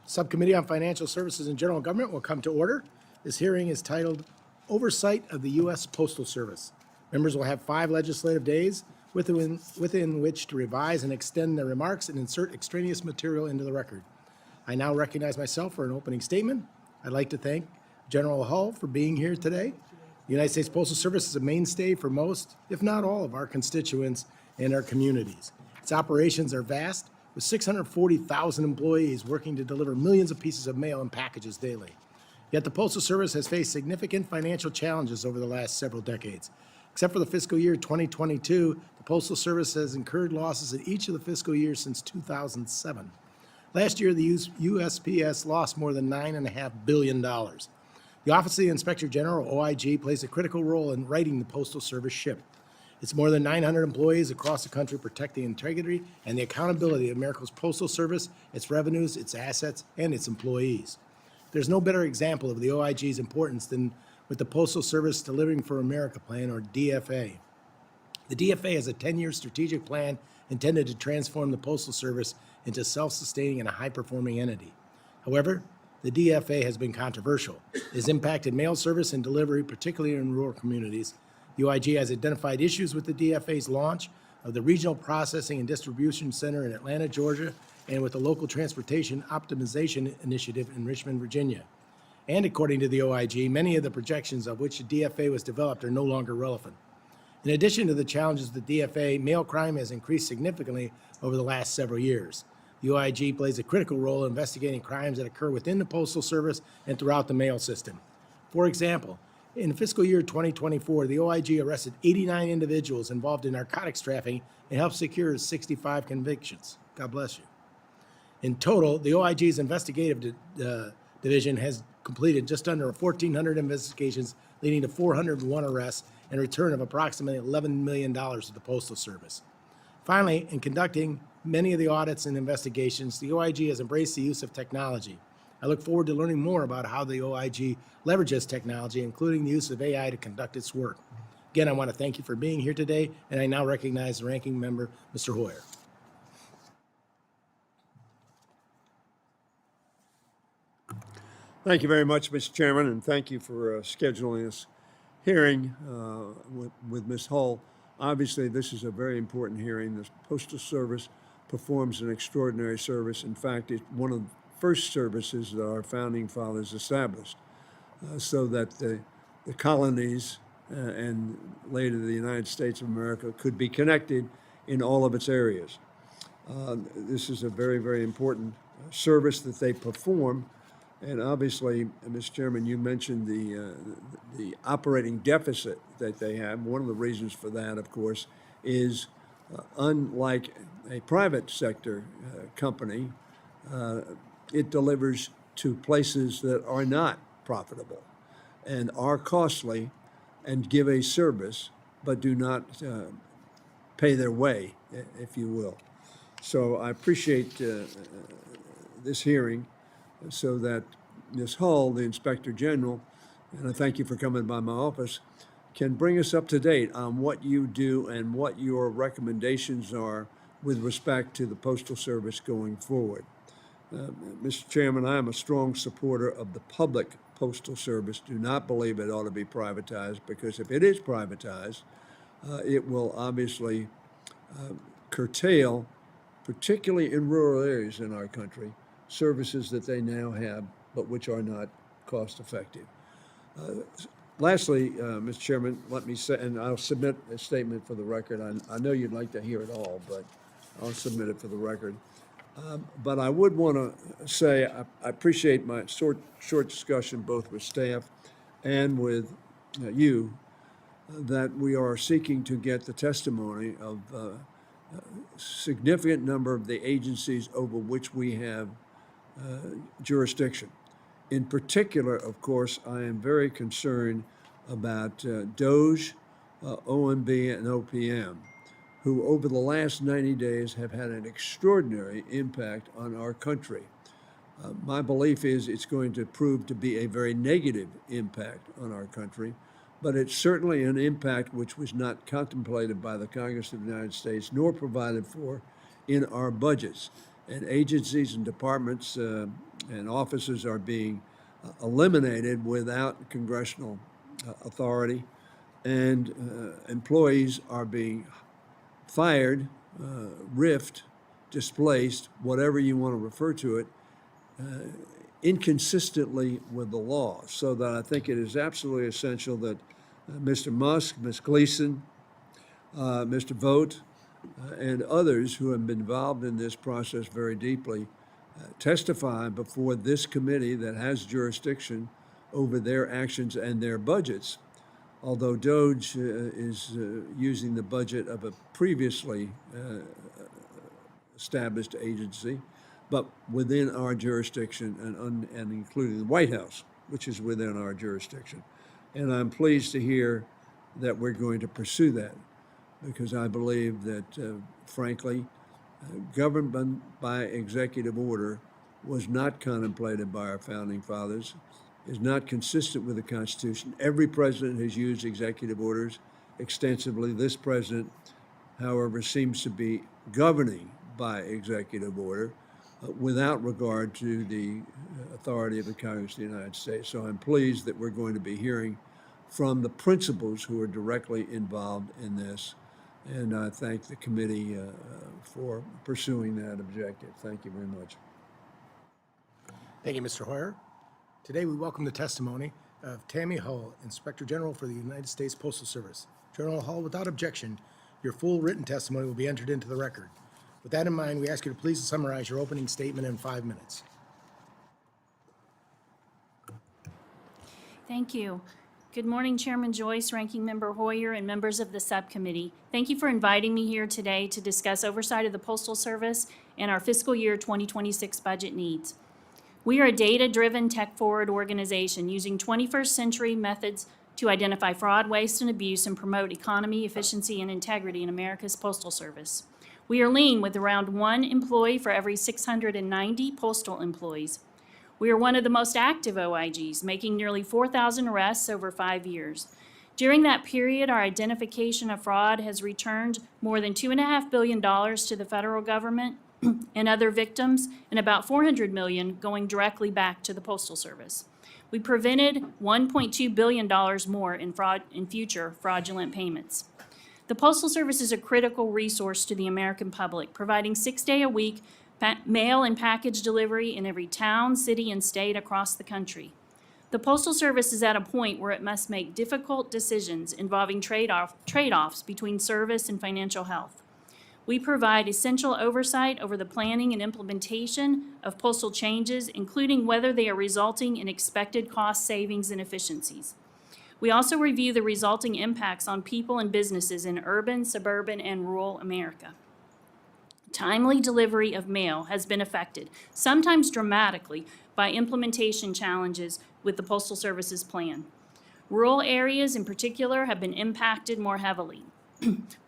Subcommittee on Financial Services and General Government will come to order. This hearing is titled Oversight of the U.S. Postal Service. Members will have 5 legislative days within which to revise and extend their remarks and insert extraneous material into the record. I now recognize myself for an opening statement. I'd like to thank General Hull for being here today. The United States Postal Service is a mainstay for most, if not all, of our constituents and our communities. Its operations are vast, with 640,000 employees working to deliver millions of pieces of mail and packages daily. Yet the Postal Service has faced significant financial challenges over the last several decades. Except for the fiscal year 2022, the Postal Service has incurred losses in each of the fiscal years since 2007. Last year, the USPS lost more than $9.5 billion. The Office of the Inspector General, OIG, plays a critical role in righting the Postal Service ship. Its more than 900 employees across the country protect the integrity and the accountability of America's Postal Service, its revenues, its assets, and its employees. There's no better example of the OIG's importance than with the Postal Service Delivering for America Plan, or DFA. The DFA is a 10-year strategic plan intended to transform the Postal Service into self-sustaining and a high-performing entity. However, the DFA has been controversial. It has impacted mail service and delivery, particularly in rural communities. The OIG has identified issues with the DFA's launch of the Regional Processing and Distribution Center in Atlanta, Georgia, and with the Local Transportation Optimization Initiative in Richmond, Virginia. And according to the OIG, many of the projections of which the DFA was developed are no longer relevant. In addition to the challenges of the DFA, mail crime has increased significantly over the last several years. The OIG plays a critical role in investigating crimes that occur within the Postal Service and throughout the mail system. For example, in fiscal year 2024, the OIG arrested 89 individuals involved in narcotics trafficking and helped secure 65 convictions. God bless you. In total, the OIG's investigative division has completed just under 1,400 investigations, leading to 401 arrests and a return of approximately $11 million to the Postal Service. Finally, in conducting many of the audits and investigations, the OIG has embraced the use of technology. I look forward to learning more about how the OIG leverages technology, including the use of AI, to conduct its work. Again, I want to thank you for being here today, and I now recognize the ranking member, Mr. Hoyer. Thank you very much, Mr. Chairman, and thank you for scheduling this hearing with Ms. Hull. Obviously, this is a very important hearing. The Postal Service performs an extraordinary service. In fact, it's one of the first services that our founding fathers established so that the colonies and later the United States of America could be connected in all of its areas. This is a very, very important service that they perform. And obviously, Mr. Chairman, you mentioned the operating deficit that they have. One of the reasons for that, of course, is unlike a private sector company, it delivers to places that are not profitable and are costly and give a service, but do not pay their way, if you will. So I appreciate this hearing, so that Ms. Hull, the Inspector General, and I thank you for coming by my office, can bring us up to date on what you do and what your recommendations are with respect to the Postal Service going forward. Mr. Chairman, I am a strong supporter of the public Postal Service. Do not believe it ought to be privatized, because if it is privatized, it will obviously curtail, particularly in rural areas in our country, services that they now have, but which are not cost effective. Lastly, Mr. Chairman, let me say, and I'll submit a statement for the record. I know you'd like to hear it all, but I'll submit it for the record. But I would want to say I appreciate my short discussion both with staff and with you, that we are seeking to get the testimony of a significant number of the agencies over which we have jurisdiction. In particular, of course, I am very concerned about DOJ, OMB, and OPM, who over the last 90 days have had an extraordinary impact on our country. My belief is it's going to prove to be a very negative impact on our country, but it's certainly an impact which was not contemplated by the Congress of the United States nor provided for in our budgets. and agencies and departments and offices are being eliminated without congressional authority, and employees are being fired, riffed, displaced, whatever you want to refer to it, inconsistently with the law. So that I think it is absolutely essential that Mr. Musk, Ms. Gleason, Mr. Vogt, and others who have been involved in this process very deeply testify before this committee that has jurisdiction over their actions and their budgets. Although DOGE is using the budget of a previously established agency, but within our jurisdiction and including the White House, which is within our jurisdiction. And I'm pleased to hear that we're going to pursue that, because I believe that, frankly, government by executive order was not contemplated by our founding fathers, is not consistent with the Constitution. Every president has used executive orders extensively. This president, however, seems to be governing by executive order without regard to the authority of the Congress of the United States. So I'm pleased that we're going to be hearing from the principals who are directly involved in this. And I thank the committee for pursuing that objective. Thank you very much. Thank you, Mr. Hoyer. Today, we welcome the testimony of Tammy Hull, Inspector General for the United States Postal Service. General Hull, without objection, your full written testimony will be entered into the record. With that in mind, we ask you to please summarize your opening statement in 5 minutes. Thank you. Good morning, Chairman Joyce, Ranking Member Hoyer, and members of the subcommittee. Thank you for inviting me here today to discuss oversight of the Postal Service and our fiscal year 2026 budget needs. We are a data-driven, tech-forward organization using 21st century methods to identify fraud, waste, and abuse and promote economy, efficiency, and integrity in America's Postal Service. We are lean with around 1 employee for every 690 postal employees. We are one of the most active OIGs, making nearly 4,000 arrests over 5 years. During that period, our identification of fraud has returned more than $2.5 billion to the federal government and other victims, and about $400 million going directly back to the Postal Service. We prevented $1.2 billion more in future fraudulent payments. The Postal Service is a critical resource to the American public, providing 6-day-a-week mail and package delivery in every town, city, and state across the country. The Postal Service is at a point where it must make difficult decisions involving trade-offs between service and financial health. We provide essential oversight over the planning and implementation of postal changes, including whether they are resulting in expected cost savings and efficiencies. We also review the resulting impacts on people and businesses in urban, suburban, and rural America. Timely delivery of mail has been affected, sometimes dramatically, by implementation challenges with the Postal Service's plan. Rural areas in particular have been impacted more heavily.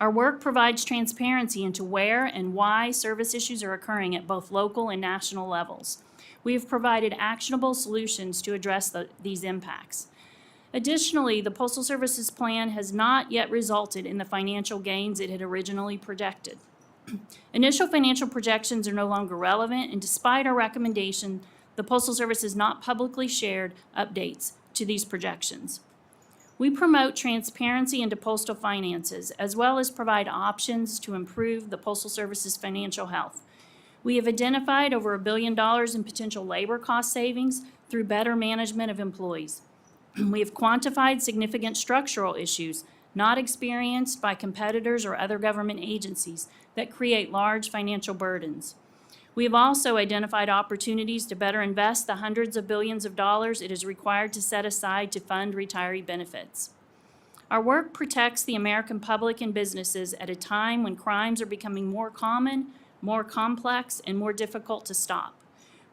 Our work provides transparency into where and why service issues are occurring at both local and national levels. We have provided actionable solutions to address these impacts. Additionally, the Postal Service's plan has not yet resulted in the financial gains it had originally projected. Initial financial projections are no longer relevant, and despite our recommendation, the Postal Service has not publicly shared updates to these projections. We promote transparency into postal finances, as well as provide options to improve the Postal Service's financial health. We have identified over $1 billion in potential labor cost savings through better management of employees. We have quantified significant structural issues not experienced by competitors or other government agencies that create large financial burdens. We have also identified opportunities to better invest the hundreds of billions of dollars it is required to set aside to fund retiree benefits. Our work protects the American public and businesses at a time when crimes are becoming more common, more complex, and more difficult to stop.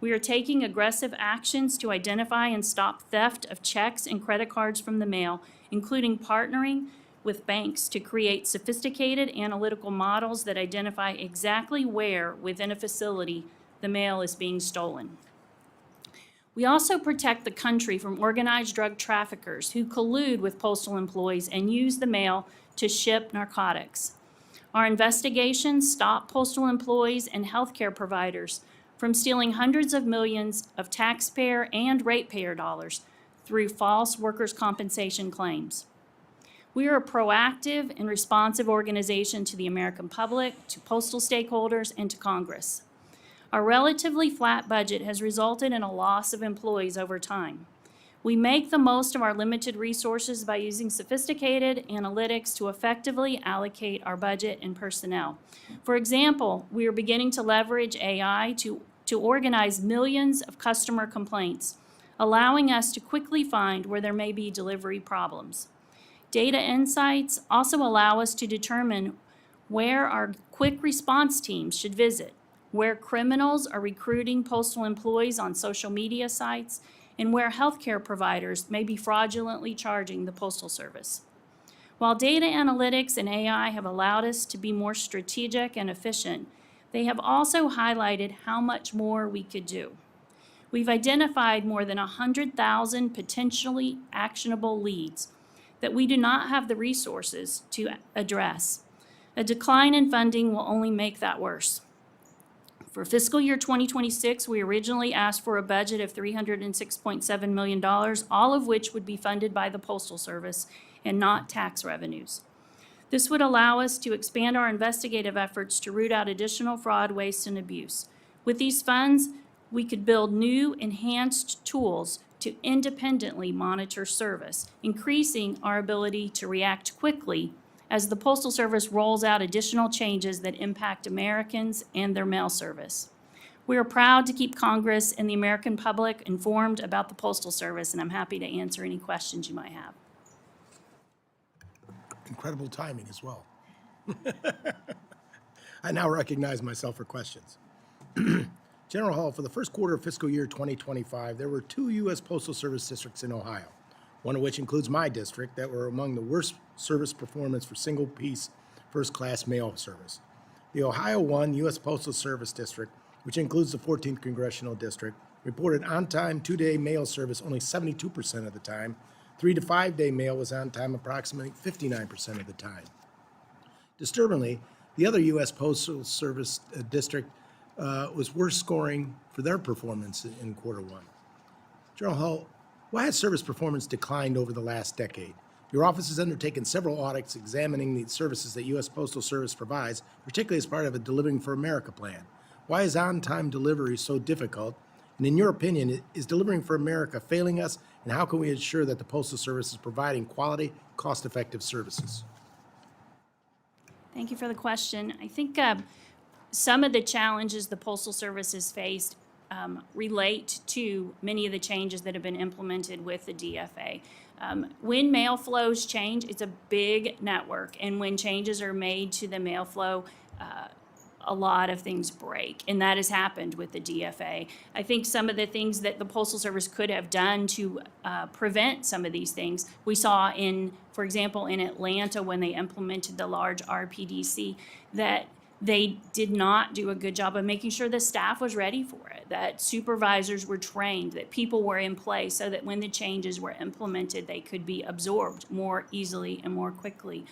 We are taking aggressive actions to identify and stop theft of checks and credit cards from the mail, including partnering with banks to create sophisticated analytical models that identify exactly where within a facility the mail is being stolen. We also protect the country from organized drug traffickers who collude with postal employees and use the mail to ship narcotics. Our investigations stop postal employees and healthcare providers from stealing hundreds of millions of taxpayer and ratepayer dollars through false workers' compensation claims. We are a proactive and responsive organization to the American public, to postal stakeholders, and to Congress. Our relatively flat budget has resulted in a loss of employees over time. We make the most of our limited resources by using sophisticated analytics to effectively allocate our budget and personnel. For example, we are beginning to leverage AI to organize millions of customer complaints, allowing us to quickly find where there may be delivery problems. Data insights also allow us to determine where our quick response teams should visit, where criminals are recruiting postal employees on social media sites, and where healthcare providers may be fraudulently charging the Postal Service. While data analytics and AI have allowed us to be more strategic and efficient, they have also highlighted how much more we could do. We've identified more than 100,000 potentially actionable leads that we do not have the resources to address. A decline in funding will only make that worse. For fiscal year 2026, we originally asked for a budget of $306.7 million, all of which would be funded by the Postal Service and not tax revenues. This would allow us to expand our investigative efforts to root out additional fraud, waste, and abuse. With these funds, we could build new, enhanced tools to independently monitor service, increasing our ability to react quickly as the Postal Service rolls out additional changes that impact Americans and their mail service. We are proud to keep Congress and the American public informed about the Postal Service, and I'm happy to answer any questions you might have. Incredible timing as well. I now recognize myself for questions. General Hall, for the first quarter of fiscal year 2025, there were 2 U.S. Postal Service districts in Ohio, one of which includes my district, that were among the worst service performance for single-piece first-class mail service. The Ohio 1 U.S. Postal Service District, which includes the 14th Congressional District, reported on-time 2-day mail service only 72% of the time. 3 to 5 day mail was on time approximately 59% of the time. Disturbingly, the other U.S. Postal Service district was worse scoring for their performance in quarter 1. General Hall, why has service performance declined over the last decade? Your office has undertaken several audits examining the services that U.S. Postal Service provides, particularly as part of a Delivering for America plan. Why is on-time delivery so difficult? And in your opinion, is Delivering for America failing us? And how can we ensure that the Postal Service is providing quality, cost-effective services? Thank you for the question. I think some of the challenges the Postal Service has faced relate to many of the changes that have been implemented with the DFA. When mail flows change, it's a big network, and when changes are made to the mail flow, a lot of things break, and that has happened with the DFA. I think some of the things that the Postal Service could have done to prevent some of these things, we saw in, for example, in Atlanta when they implemented the large RPDC, that they did not do a good job of making sure the staff was ready for it, that supervisors were trained, that people were in place so that when the changes were implemented, they could be absorbed more easily and more quickly.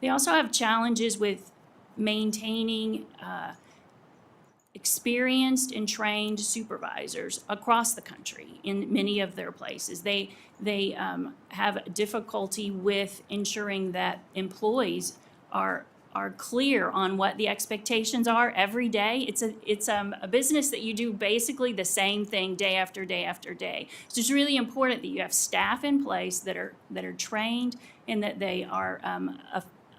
They also have challenges with maintaining experienced and trained supervisors across the country in many of their places. They have difficulty with ensuring that employees are clear on what the expectations are every day. It's a business that you do basically the same thing day after day after day. So it's really important that you have staff in place that are trained and that they are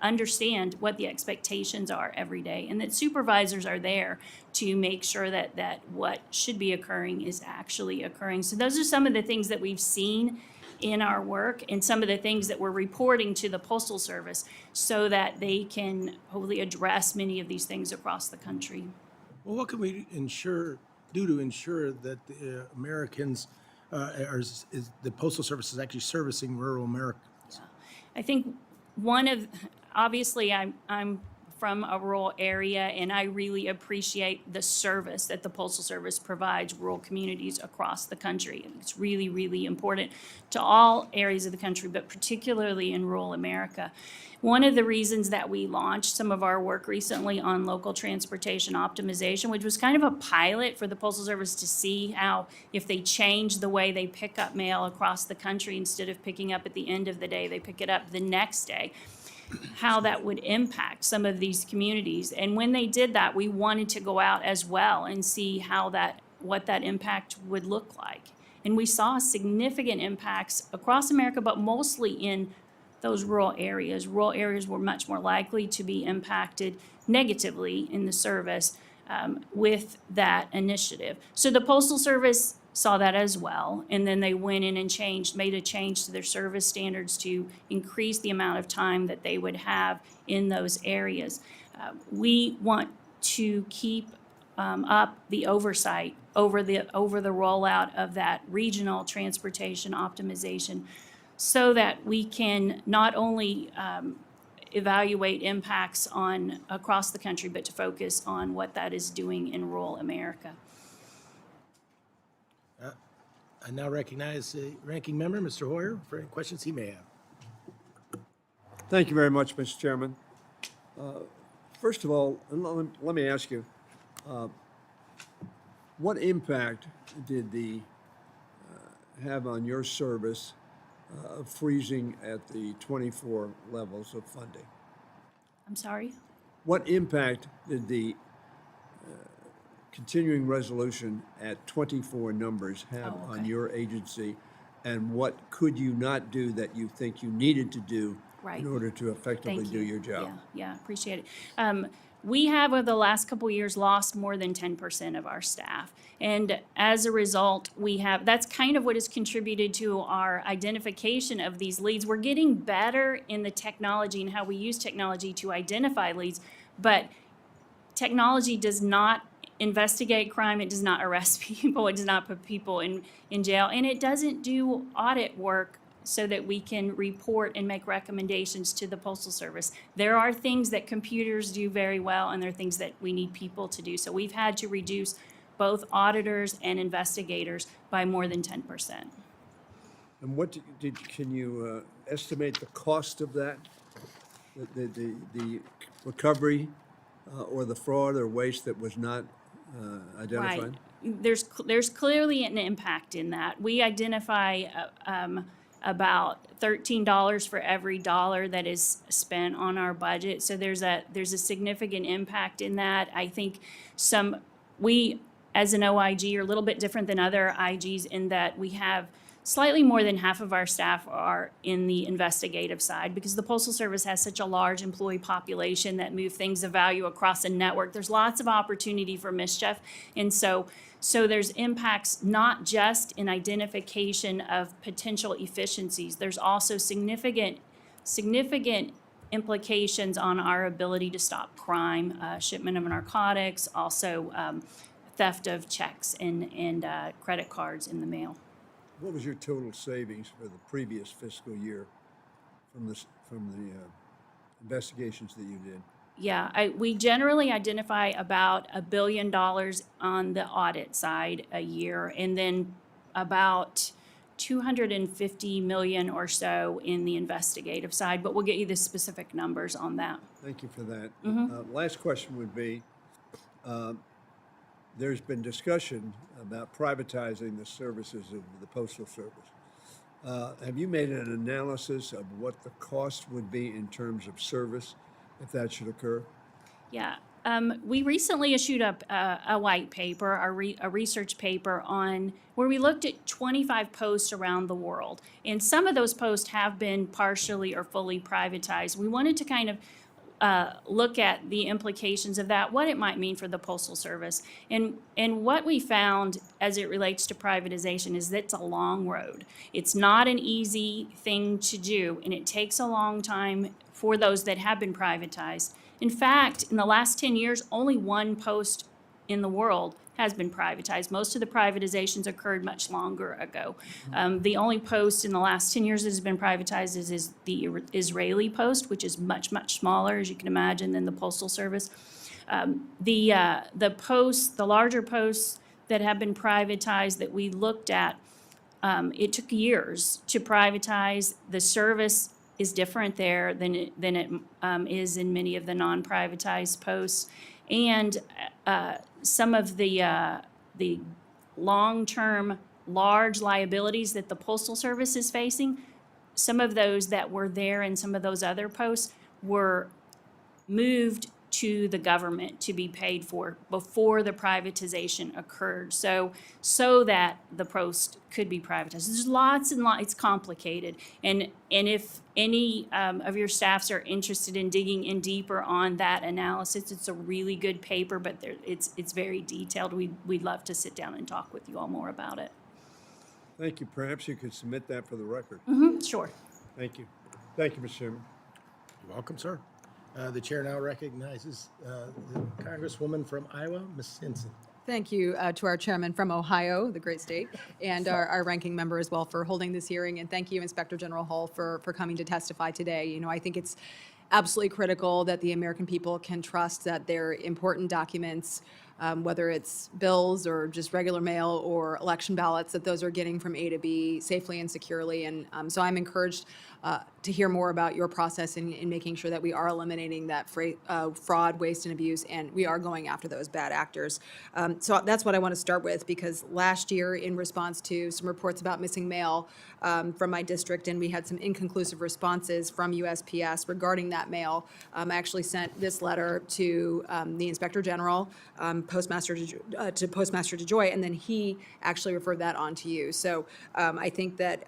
understand what the expectations are every day, and that supervisors are there to make sure that what should be occurring is actually occurring. So those are some of the things that we've seen in our work and some of the things that we're reporting to the Postal Service so that they can hopefully address many of these things across the country. Well, what can we do to ensure that the Americans, is the Postal Service is actually servicing rural Americans? I think obviously I'm from a rural area, and I really appreciate the service that the Postal Service provides rural communities across the country. It's really, really important to all areas of the country, but particularly in rural America. One of the reasons that we launched some of our work recently on local transportation optimization, which was kind of a pilot for the Postal Service to see how, if they change the way they pick up mail across the country, instead of picking up at the end of the day, they pick it up the next day, how that would impact some of these communities. And when they did that, we wanted to go out as well and see what that impact would look like. And we saw significant impacts across America, but mostly in those rural areas. Rural areas were much more likely to be impacted negatively in the service with that initiative. So the Postal Service saw that as well, and then they went in and made a change to their service standards to increase the amount of time that they would have in those areas. We want to keep up the oversight over the rollout of that regional transportation optimization, so that we can not only evaluate impacts across the country, but to focus on what that is doing in rural America. I now recognize the ranking member, Mr. Hoyer, for any questions he may have. Thank you very much, Mr. Chairman. First of all, let me ask you, what impact did the have on your service freezing at the 24 levels of funding? I'm sorry? What impact did the continuing resolution at 24 numbers have Oh, on okay. your agency? And what could you not do that you think you needed to do Right. in order to effectively Thank do you. your job? Yeah, appreciate it. We have, over the last couple of years, lost more than 10% of our staff. And as a result, that's kind of what has contributed to our identification of these leads. We're getting better in the technology and how we use technology to identify leads, but technology does not investigate crime, it does not arrest people, it does not put people in jail, and it doesn't do audit work so that we can report and make recommendations to the Postal Service. There are things that computers do very well, and there are things that we need people to do. So we've had to reduce both auditors and investigators by more than 10%. And what can you estimate the cost of that? The recovery or the fraud or waste that was not identified? Right. There's clearly an impact in that. We identify about $13 for every dollar that is spent on our budget. So there's a significant impact in that. I think we as an OIG are a little bit different than other IGs in that we have slightly more than half of our staff are in the investigative side, because the Postal Service has such a large employee population that move things of value across a network. There's lots of opportunity for mischief. And so there's impacts not just in identification of potential efficiencies. There's also significant implications on our ability to stop crime, shipment of narcotics, also theft of checks and credit cards in the mail. What was your total savings for the previous fiscal year from the investigations that you did? Yeah, we generally identify about $1 billion on the audit side a year, and then about 250 million or so in the investigative side, but we'll get you the specific numbers on that. Thank you for that. Last question would be, there's been discussion about privatizing the services of the Postal Service. Have you made an analysis of what the cost would be in terms of service if that should occur? Yeah, we recently issued a white paper, a research paper on where we looked at 25 posts around the world, and some of those posts have been partially or fully privatized. We wanted to kind of look at the implications of that, what it might mean for the Postal Service. And what we found as it relates to privatization is that it's a long road. It's not an easy thing to do, and it takes a long time for those that have been privatized. In fact, in the last 10 years, only one post in the world has been privatized. Most of the privatizations occurred much longer ago. The only post in the last 10 years that has been privatized is the Israeli post, which is much, much smaller, as you can imagine, than the Postal Service. The larger posts that have been privatized that we looked at, it took years to privatize. The service is different there than it is in many of the non-privatized posts. And some of the long-term large liabilities that the Postal Service is facing, some of those that were there in some of those other posts were moved to the government to be paid for before the privatization occurred, so that the post could be privatized. There's lots and lots, it's complicated. And if any of your staffs are interested in digging in deeper on that analysis, it's a really good paper, but it's very detailed. We'd love to sit down and talk with you all more about it. Thank you. Perhaps you could submit that for the record. Sure. Thank you. Thank you, Mr. Chairman. You're welcome, sir. The chair now recognizes the Congresswoman from Iowa, Ms. Hinson. Thank you to our chairman from Ohio, the great state, and our ranking member as well for holding this hearing. And thank you, Inspector General Hull, for coming to testify today. You know, I think it's absolutely critical that the American people can trust that their important documents, whether it's bills or just regular mail or election ballots, that those are getting from A to B safely and securely. And so I'm encouraged to hear more about your process in making sure that we are eliminating that fraud, waste, and abuse, and we are going after those bad actors. So that's what I want to start with, because last year, in response to some reports about missing mail from my district, and we had some inconclusive responses from USPS regarding that mail, I actually sent this letter to the Inspector General, Postmaster DeJoy, and then he actually referred that on to you. So I think that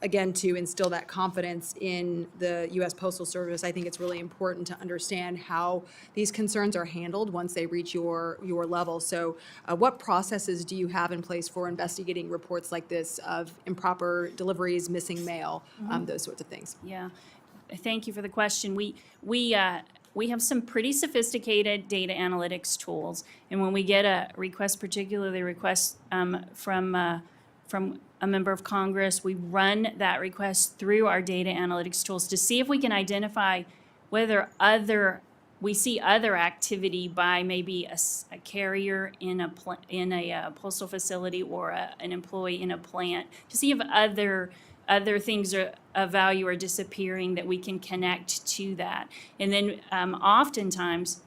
again, to instill that confidence in the U.S. Postal Service, I think it's really important to understand how these concerns are handled once they reach your level. So what processes do you have in place for investigating reports like this of improper deliveries, missing mail, those sorts of things? Yeah, thank you for the question. We have some pretty sophisticated data analytics tools, and when we get a request, particularly a request from a member of Congress, we run that request through our data analytics tools to see if we can identify whether we see other activity by maybe a carrier in a postal facility or an employee in a plant, to see if other things of value are disappearing that we can connect to that. And then oftentimes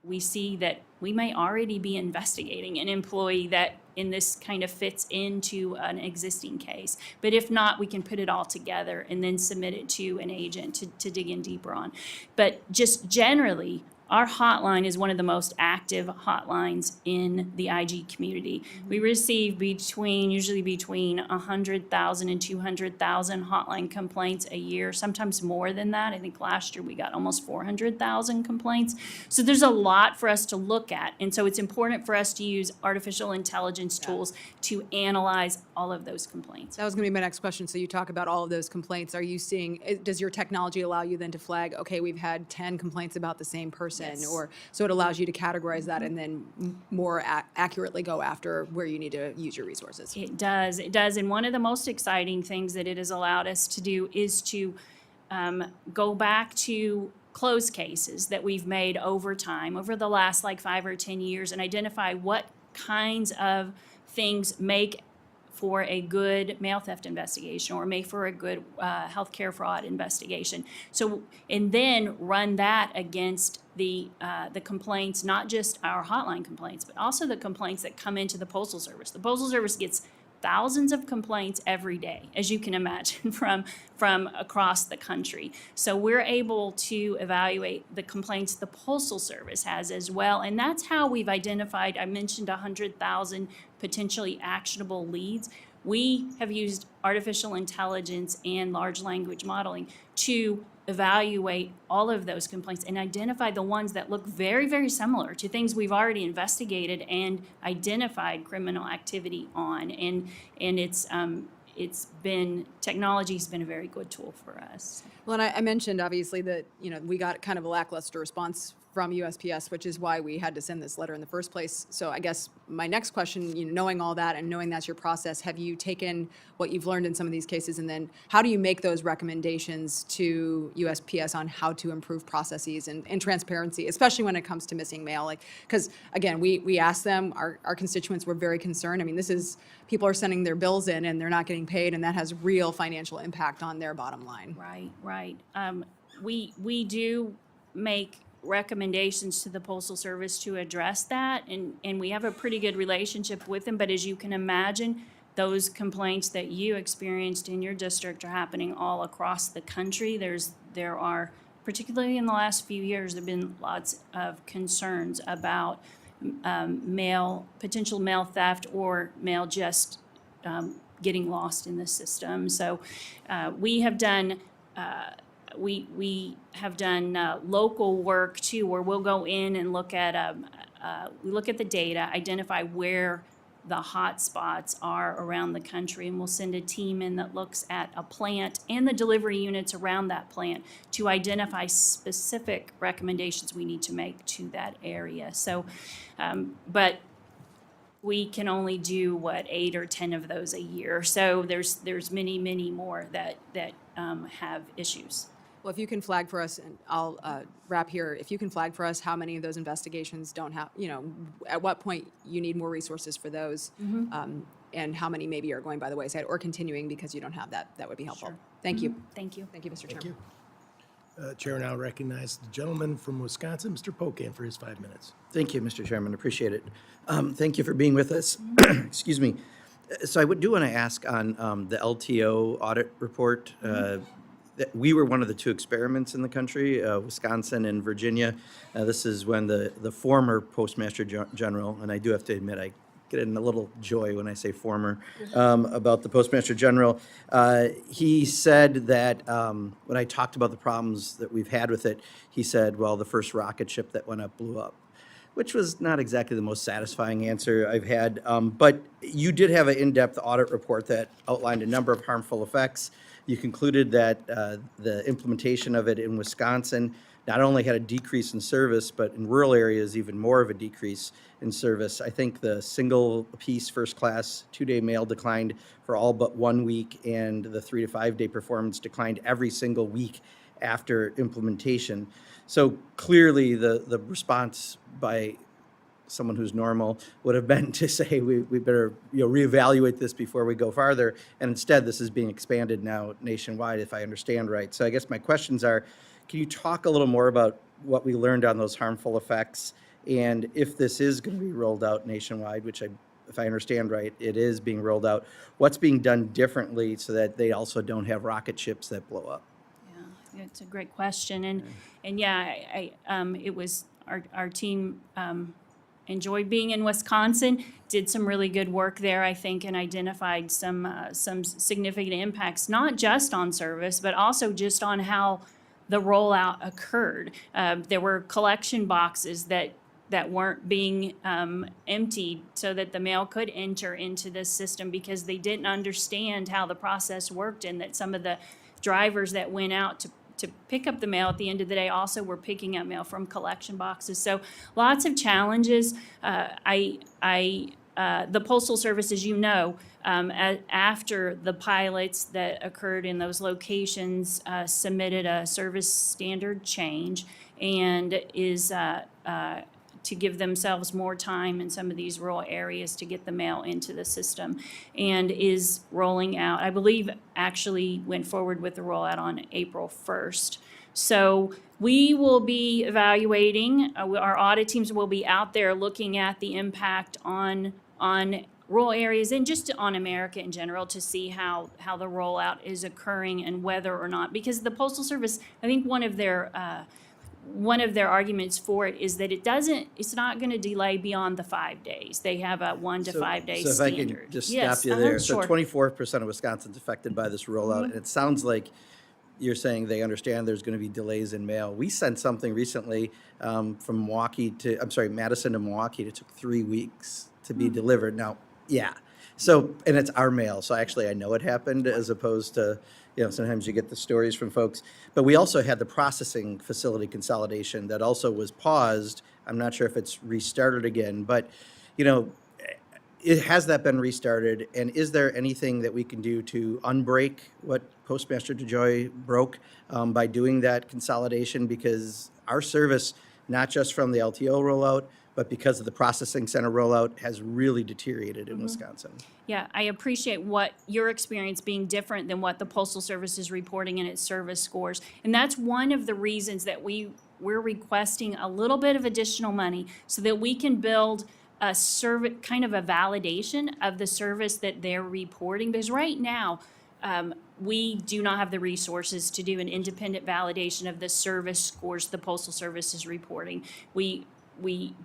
we see that we may already be investigating an employee that in this kind of fits into an existing case. But if not, we can put it all together and then submit it to an agent to dig in deeper on. But just generally, our hotline is one of the most active hotlines in the IG community. We receive usually between 100,000 and 200,000 hotline complaints a year, sometimes more than that. I think last year we got almost 400,000 complaints. So there's a lot for us to look at. And so it's important for us to use artificial intelligence tools to analyze all of those complaints. That was going to be my next question. So you talk about all of those complaints. Are you seeing, does your technology allow you then to flag, okay, we've had 10 complaints about the same person? Yes. Or so it allows you to categorize that and then more accurately go after where you need to use your resources. It does. And one of the most exciting things that it has allowed us to do is to go back to closed cases that we've made over time, over the last 5 or 10 years, and identify what kinds of things make for a good mail theft investigation or make for a good healthcare fraud investigation. So, and then run that against the complaints, not just our hotline complaints, but also the complaints that come into the Postal Service. The Postal Service gets thousands of complaints every day, as you can imagine, from across the country. So we're able to evaluate the complaints the Postal Service has as well. And that's how we've identified, I mentioned 100,000 potentially actionable leads. We have used artificial intelligence and large language modeling to evaluate all of those complaints and identify the ones that look very, very similar to things we've already investigated and identified criminal activity on. And technology's been a very good tool for us. Well, and I mentioned obviously that, we got kind of a lackluster response from USPS, which is why we had to send this letter in the first place. So I guess my next question, knowing all that and knowing that's your process, have you taken what you've learned in some of these cases, and then how do you make those recommendations to USPS on how to improve processes and transparency, especially when it comes to missing mail? Like, because again, we asked them, our constituents were very concerned. I mean, people are sending their bills in and they're not getting paid, and that has real financial impact on their bottom line. Right. We do make recommendations to the Postal Service to address that, and we have a pretty good relationship with them. But as you can imagine, those complaints that you experienced in your district are happening all across the country. There are, particularly in the last few years, there have been lots of concerns about potential mail theft or mail just getting lost in the system. So we have done we have done local work too, where we'll go in and look at the data, identify where the hot spots are around the country, and we'll send a team in that looks at a plant and the delivery units around that plant to identify specific recommendations we need to make to that area. So, but we can only do 8 or 10 of those a year. So there's many more that have issues. Well, if you can flag for us, and I'll wrap here, if you can flag for us how many of those investigations don't have, at what point you need more resources for those, and how many maybe are going by the wayside or continuing because you don't have that would be helpful. Sure. Thank you. Thank you. Thank you, Mr. Chairman. Chair now recognizes the gentleman from Wisconsin, Mr. Pocan, for his 5 minutes. Thank you, Mr. Chairman. Appreciate it. Thank you for being with us. Excuse me. So I do want to ask on the LTO audit report. That we were one of the 2 experiments in the country, Wisconsin and Virginia. This is when the former Postmaster General, and I do have to admit, I get in a little joy when I say former, about the Postmaster General. He said that when I talked about the problems that we've had with it, he said, well, the first rocket ship that went up blew up, which was not exactly the most satisfying answer I've had. But you did have an in-depth audit report that outlined a number of harmful effects. You concluded that the implementation of it in Wisconsin not only had a decrease in service, but in rural areas, even more of a decrease in service. I think the single-piece first-class 2-day mail declined for all but 1 week, and the 3 to 5 day performance declined every single week after implementation. So clearly, the response by someone who's normal would have been to say we better reevaluate this before we go farther, and instead this is being expanded now nationwide, if I understand right. So I guess my questions are, can you talk a little more about what we learned on those harmful effects, and if this is going to be rolled out nationwide, which if I understand right, it is being rolled out, what's being done differently so that they also don't have rocket ships that blow up? Yeah, it's a great question, and yeah, it was our team enjoyed being in Wisconsin, did some really good work there, I think, and identified some significant impacts, not just on service, but also just on how the rollout occurred. There were collection boxes that weren't being emptied so that the mail could enter into this system because they didn't understand how the process worked, and that some of the drivers that went out to pick up the mail at the end of the day also were picking up mail from collection boxes. So lots of challenges. The Postal Service, as you know, after the pilots that occurred in those locations, submitted a service standard change and is to give themselves more time in some of these rural areas to get the mail into the system, and is rolling out, I believe actually went forward with the rollout on April 1st. So we will be evaluating, our audit teams will be out there looking at the impact on rural areas and just on America in general to see how the rollout is occurring and whether or not, because the Postal Service, I think one of their arguments for it is that it's not going to delay beyond the 5 days. They have a 1 to 5 day standard. So if I can just stop you there. So Sure. 24% of Wisconsin's affected by this rollout, and it sounds like you're saying they understand there's going to be delays in mail. We sent something recently from Madison to Milwaukee. It took 3 weeks to be delivered. Now, yeah. So, and it's our mail, so actually I know it happened as opposed to, sometimes you get the stories from folks. But we also had the processing facility consolidation that also was paused. I'm not sure if it's restarted again, but, has that been restarted? And is there anything that we can do to unbreak what Postmaster DeJoy broke by doing that consolidation? Because our service, not just from the LTO rollout, but because of the processing center rollout, has really deteriorated in Wisconsin. Yeah, I appreciate what your experience being different than what the Postal Service is reporting in its service scores. And that's one of the reasons that we're requesting a little bit of additional money so that we can build a kind of a validation of the service that they're reporting. Because right now, we do not have the resources to do an independent validation of the service scores the Postal Service is reporting. We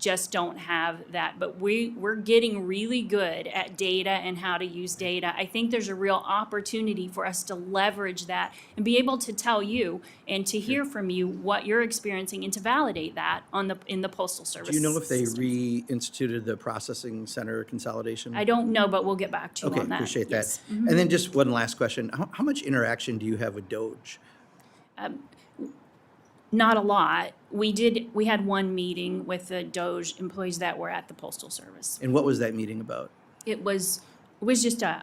just don't have that, but we're getting really good at data and how to use data. I think there's a real opportunity for us to leverage that and be able to tell you and to hear from you what you're experiencing and to validate that in the Postal Service. Do you know if they systems. reinstituted the processing center consolidation? I don't know, but we'll get back to you Okay, on that. appreciate Yes. that. And then just one last question. How much interaction do you have with Doge? Not a lot. We had one meeting with the Doge employees that were at the Postal Service. And what was that meeting about? It was just a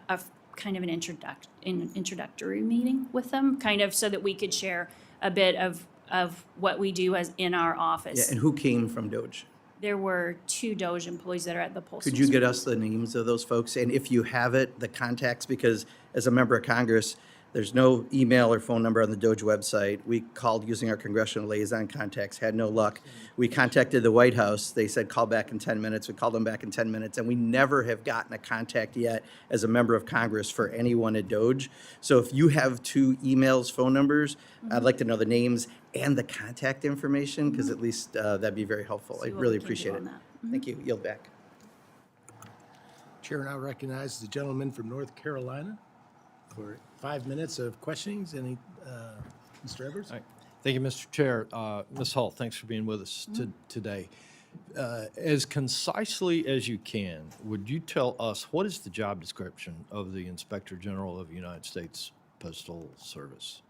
kind of an introductory meeting with them, kind of so that we could share a bit of what we do as in our Yeah, office. and who came from Doge? There were 2 Doge employees that are at the Postal Could you get Service. us the names of those folks? And if you have it, the contacts, because as a member of Congress, there's no email or phone number on the Doge website. We called using our congressional liaison contacts, had no luck. We contacted the White House. They said, call back in 10 minutes. We called them back in 10 minutes, and we never have gotten a contact yet as a member of Congress for anyone at Doge. So if you have 2 emails, phone numbers, I'd like to know the names and the contact information, because at least that'd be very helpful. I See what really we can do appreciate it. on that. Thank you. Yield back. Chair now recognizes the gentleman from North Carolina for 5 minutes of questionings. Any, Mr. Evers? All right. Thank you, Mr. Chair. Ms. Hull, thanks for being with us today. As concisely as you can, would you tell us what is the job description of the Inspector General of the United States Postal Service?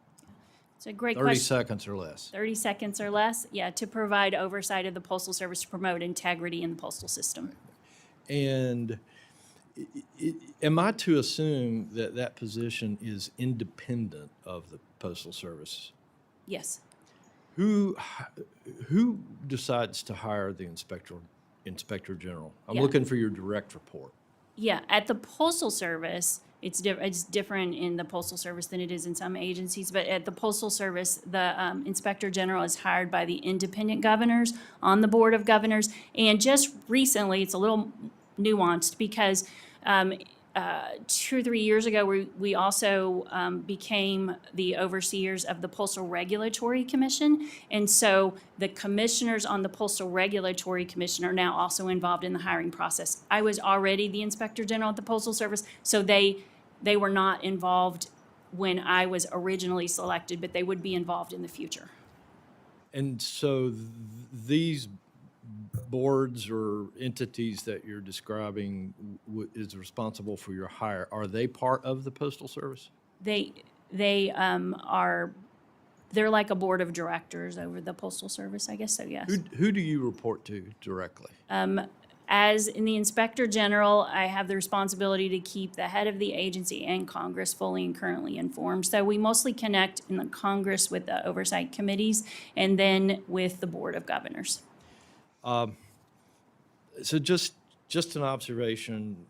It's a great 30 question. seconds or less. 30 seconds or less. Yeah, to provide oversight of the Postal Service to promote integrity in the postal system. And am I to assume that that position is independent of the Postal Service? Yes. Who decides to hire the Inspector General? I'm Yeah. looking for your direct report. Yeah, at the Postal Service, it's different in the Postal Service than it is in some agencies, but at the Postal Service, the Inspector General is hired by the independent governors on the Board of Governors. And just recently, it's a little nuanced because 2 or 3 years ago, we also became the overseers of the Postal Regulatory Commission. And so the commissioners on the Postal Regulatory Commission are now also involved in the hiring process. I was already the Inspector General at the Postal Service, so they were not involved when I was originally selected, but they would be involved in the future. And so these boards or entities that you're describing is responsible for your hire, are they part of the Postal Service? They're like a board of directors over the Postal Service, I guess so, yes. Who do you report to directly? As in the Inspector General, I have the responsibility to keep the head of the agency and Congress fully and currently informed. So we mostly connect in the Congress with the oversight committees and then with the Board of Governors. So just an observation,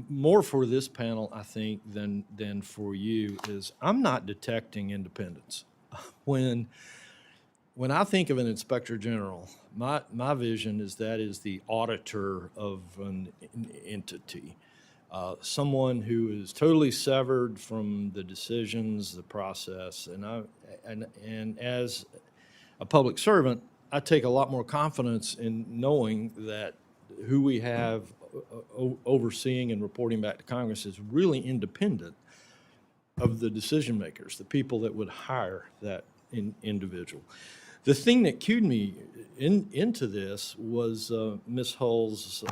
more for this panel, I think, than for you, is I'm not detecting independence. When I think of an Inspector General, my vision is that is the auditor of an entity, someone who is totally severed from the decisions, the process, and as a public servant, I take a lot more confidence in knowing that who we have overseeing and reporting back to Congress is really independent of the decision makers, the people that would hire that individual. The thing that cued me into this was Ms. Hull's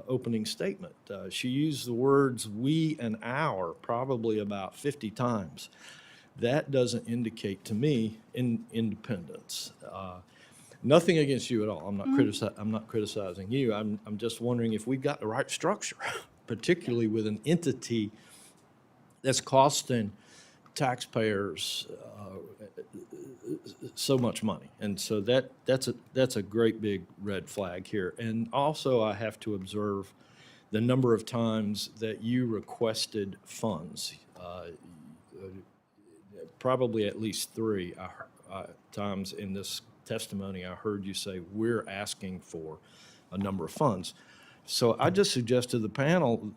opening statement. She used the words "we" and "our" probably about 50 times. That doesn't indicate to me independence. Nothing against you at all. I'm not criticizing you. I'm just wondering if we've got the right structure, particularly with an entity that's costing taxpayers so much money. And so that's a great big red flag here. And also I have to observe the number of times that you requested funds. Probably at least 3 times in this testimony I heard you say we're asking for a number of funds. So I just suggest to the panel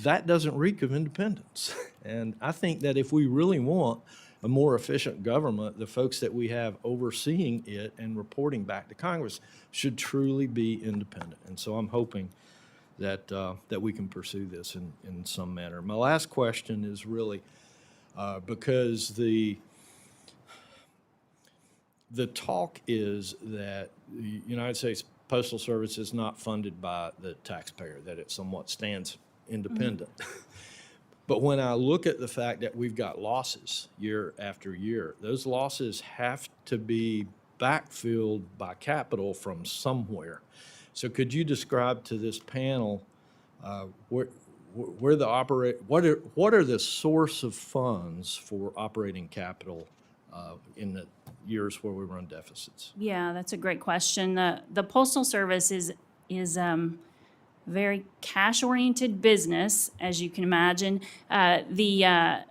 that doesn't reek of independence. And I think that if we really want a more efficient government, the folks that we have overseeing it and reporting back to Congress should truly be independent. And so I'm hoping that that we can pursue this in some manner. My last question is really because the talk is that the United States Postal Service is not funded by the taxpayer, that it somewhat stands independent. But when I look at the fact that we've got losses year after year, those losses have to be backfilled by capital from somewhere. So could you describe to this panel what are the source of funds for operating capital in the years where we run deficits? Yeah, that's a great question. The Postal Service is very cash-oriented business, as you can imagine. The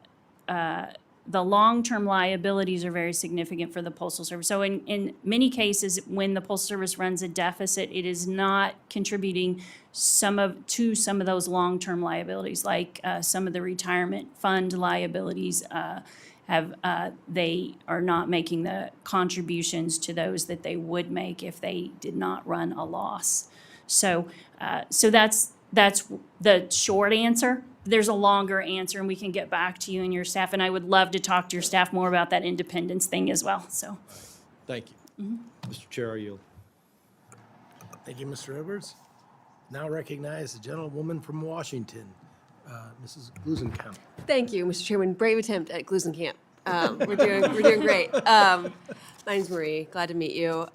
long-term liabilities are very significant for the Postal Service. So in many cases, when the Postal Service runs a deficit, it is not contributing to some of those long-term liabilities, like some of the retirement fund liabilities they are not making the contributions to those that they would make if they did not run a loss. So that's the short answer. There's a longer answer, and we can get back to you and your staff. And I would love to talk to your staff more about that independence thing as well. So, Thank you. Mr. Chair, I yield. Thank you, Mr. Edwards. Now recognize the gentlewoman from Washington, Mrs. Glusenkamp. Thank you, Mr. Chairman. Brave attempt at Glusenkamp. We're doing great. My name's Marie. Glad to meet you.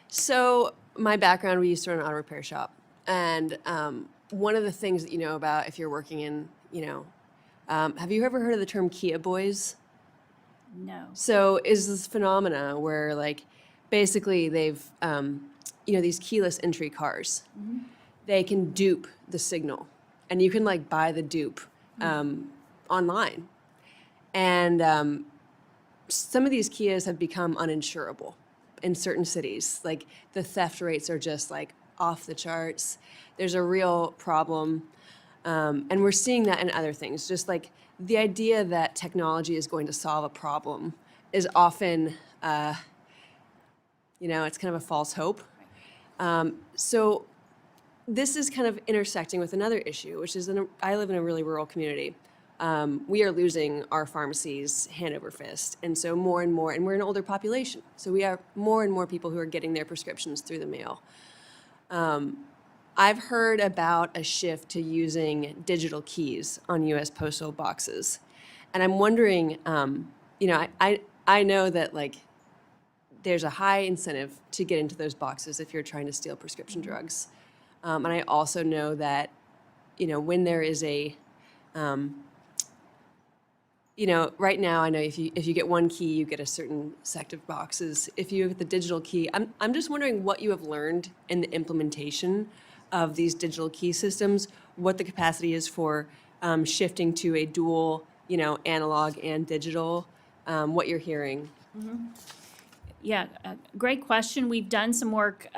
So my background, we used to run an auto repair shop, and one of the things that you know about if you're working in, have you ever heard of the term Kia boys? no. So is this phenomena where, like, basically they've, these keyless entry cars, they can dupe the signal, and you can, like, buy the dupe online. And some of these Kias have become uninsurable in certain cities. Like, the theft rates are just, like, off the charts. There's a real problem. And we're seeing that in other things. Just like the idea that technology is going to solve a problem is often, it's kind of a false hope. So this is kind of intersecting with another issue, which is I live in a really rural community. We are losing our pharmacies hand over fist. And so more and more, and we're an older population. So we have more and more people who are getting their prescriptions through the mail. I've heard about a shift to using digital keys on U.S. postal boxes. And I'm wondering, I know that, like, there's a high incentive to get into those boxes if you're trying to steal prescription drugs. And I also know that, when there is a, right now I know if you get one key, you get a certain set of boxes. If you get the digital key, I'm just wondering what you have learned in the implementation of these digital key systems, what the capacity is for shifting to a dual, analog and digital, what you're hearing. Yeah, great question. We've done some work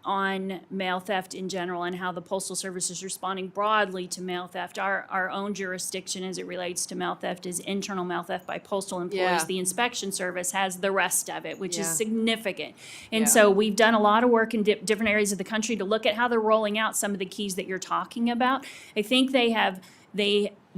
on mail theft in general and how the Postal Service is responding broadly to mail theft. Our own jurisdiction as it relates to mail theft is internal mail theft by postal employees. Yeah. The inspection service has the rest of it, which is Yeah. significant. And Yeah. so we've done a lot of work in different areas of the country to look at how they're rolling out some of the keys that you're talking about. I think they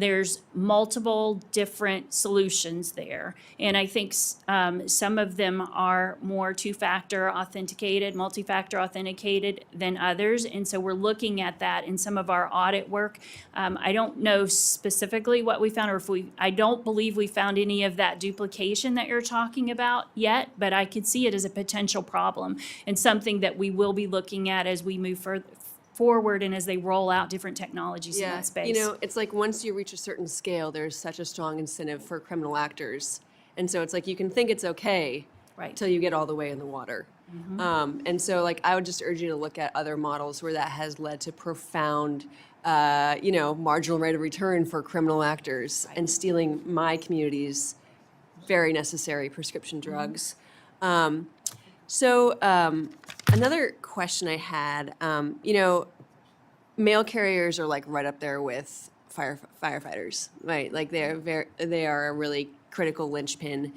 there's multiple different solutions there. And I think some of them are more two-factor authenticated, multi-factor authenticated than others. And so we're looking at that in some of our audit work. I don't know specifically what we found, or if I don't believe we found any of that duplication that you're talking about yet, but I could see it as a potential problem and something that we will be looking at as we move forward and as they roll out different technologies in that space. You know, it's like once you reach a certain scale, there's such a strong incentive for criminal actors. And so it's like you can think it's okay Right. till you get all the way in the water. And so like I would just urge you to look at other models where that has led to profound, marginal rate of return for criminal actors and stealing my community's very necessary prescription drugs. Another question I had, mail carriers are like right up there with firefighters, right? Like they are a really critical linchpin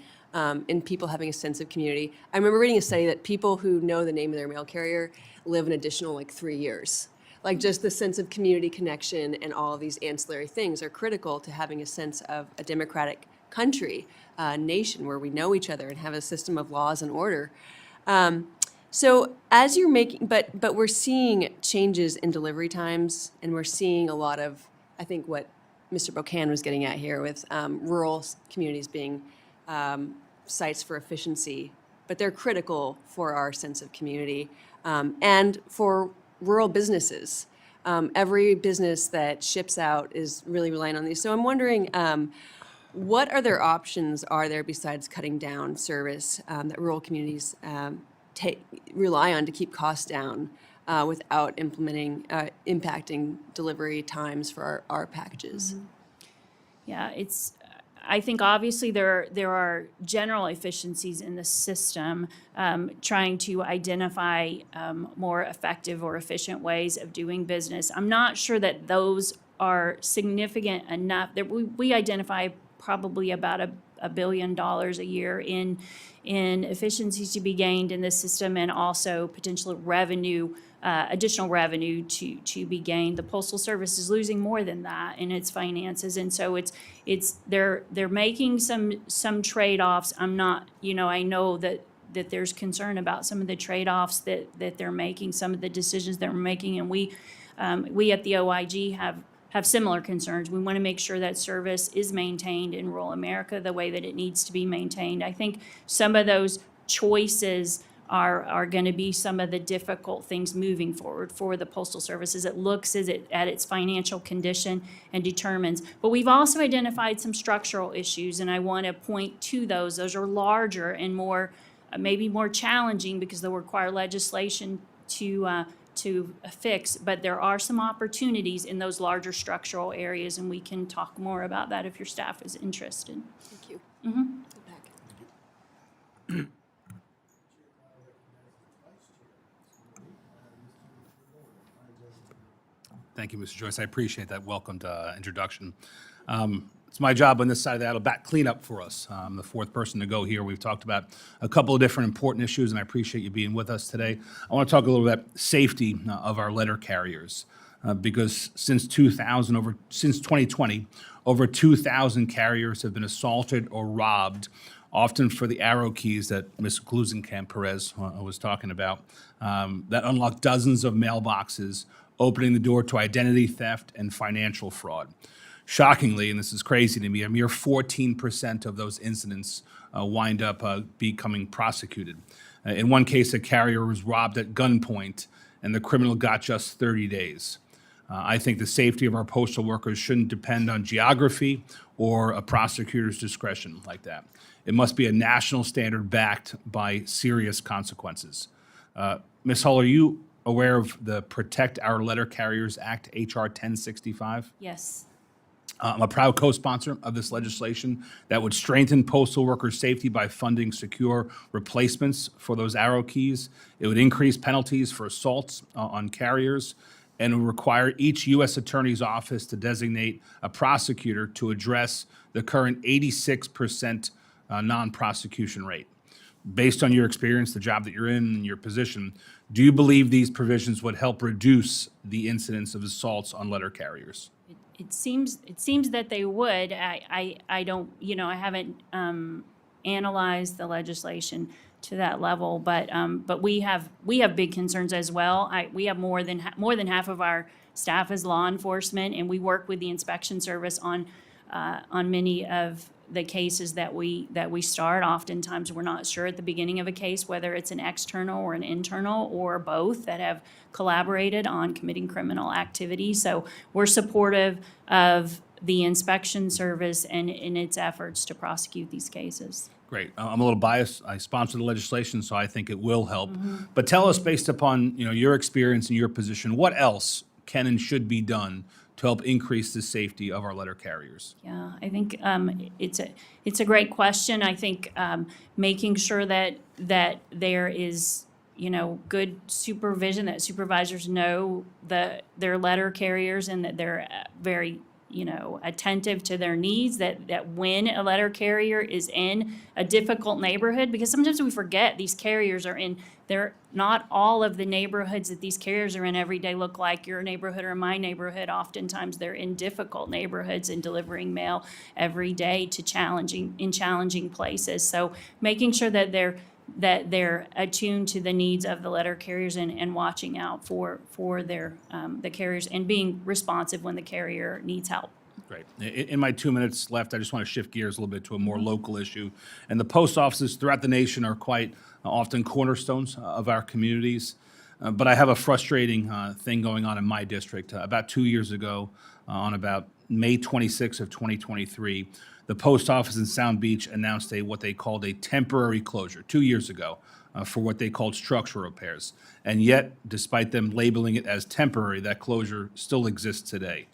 in people having a sense of community. I remember reading a study that people who know the name of their mail carrier live an additional 3 years. Like just the sense of community connection and all of these ancillary things are critical to having a sense of a democratic country, nation where we know each other and have a system of laws and order. So as you're making, but we're seeing changes in delivery times, and we're seeing a lot of, I think what Mr. Bocan was getting at here with rural communities being sites for efficiency, but they're critical for our sense of community and for rural businesses. Every business that ships out is really relying on these. So I'm wondering, what other options are there besides cutting down service that rural communities rely on to keep costs down without impacting delivery times for our packages? Yeah, I think obviously there are general efficiencies in the system, trying to identify more effective or efficient ways of doing business. I'm not sure that those are significant enough. That we identify probably about $1 billion a year in efficiencies to be gained in the system, and also potential revenue, additional revenue to be gained. The Postal Service is losing more than that in its finances, and so they're making some trade-offs. I'm not, I know that there's concern about some of the trade-offs that they're making, some of the decisions they're making, and we at the OIG have similar concerns. We want to make sure that service is maintained in rural America the way that it needs to be maintained. I think some of those choices are going to be some of the difficult things moving forward for the Postal Service as it looks at its financial condition and determines. But we've also identified some structural issues, and I want to point to those. Those are larger and maybe more challenging because they'll require legislation to fix, but there are some opportunities in those larger structural areas, and we can talk more about that if your staff is interested. Thank you. Back. Thank you, Mr. Joyce. I appreciate that welcomed introduction. It's my job on this side of the aisle to back cleanup for us. I'm the fourth person to go here. We've talked about a couple of different important issues, and I appreciate you being with us today. I want to talk a little about safety of our letter carriers, because since 2020, over 2,000 carriers have been assaulted or robbed, often for the arrow keys that Ms. Glusenkamp-Perez was talking about, that unlock dozens of mailboxes, opening the door to identity theft and financial fraud. Shockingly, and this is crazy to me, a mere 14% of those incidents wind up becoming prosecuted. In one case, a carrier was robbed at gunpoint, and the criminal got just 30 days. I think the safety of our postal workers shouldn't depend on geography or a prosecutor's discretion like that. It must be a national standard backed by serious consequences. Ms. Hull, are you aware of the Protect Our Letter Carriers Act, H.R. 1065? Yes. I'm a proud co-sponsor of this legislation that would strengthen postal workers' safety by funding secure replacements for those arrow keys. It would increase penalties for assaults on carriers, and it would require each U.S. Attorney's Office to designate a prosecutor to address the current 86% non-prosecution rate. Based on your experience, the job that you're in, and your position, do you believe these provisions would help reduce the incidence of assaults on letter carriers? It seems that they would. I don't, I haven't analyzed the legislation to that level, but we have big concerns as well. We have more than half of our staff is law enforcement, and we work with the inspection service on many of the cases that we start. Oftentimes, we're not sure at the beginning of a case whether it's an external or an internal or both that have collaborated on committing criminal activity. So we're supportive of the inspection service and in its efforts to prosecute these cases. Great. I'm a little biased. I sponsor the legislation, so I think it will help. But tell us, based upon your experience and your position, what else can and should be done to help increase the safety of our letter carriers? Yeah, I think it's a great question. I think making sure that there is good supervision, that supervisors know their letter carriers and that they're very attentive to their needs, that when a letter carrier is in a difficult neighborhood, because sometimes we forget these carriers are in, they're not all of the neighborhoods that these carriers are in every day look like your neighborhood or my neighborhood. Oftentimes they're in difficult neighborhoods and delivering mail every day to challenging places. So making sure that they're attuned to the needs of the letter carriers and watching out for their the carriers and being responsive when the carrier needs help. Great. In my 2 minutes left, I just want to shift gears a little bit to a more local issue. And the post offices throughout the nation are quite often cornerstones of our communities. But I have a frustrating thing going on in my district. About 2 years ago, on about May 26th of 2023, the post office in Sound Beach announced what they called a temporary closure 2 years ago for what they called structural repairs. And yet, despite them labeling it as temporary, that closure still exists today.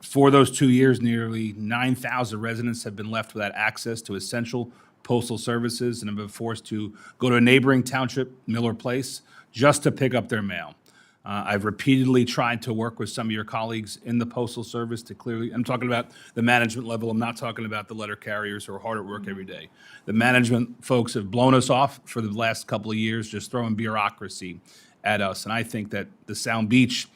For those 2 years, nearly 9,000 residents have been left without access to essential postal services and have been forced to go to a neighboring township, Miller Place, just to pick up their mail. I've repeatedly tried to work with some of your colleagues in the Postal Service to clearly, I'm talking about the management level, I'm not talking about the letter carriers who are hard at work every day. The management folks have blown us off for the last couple of years, just throwing bureaucracy at us. And I think that the Sound Beach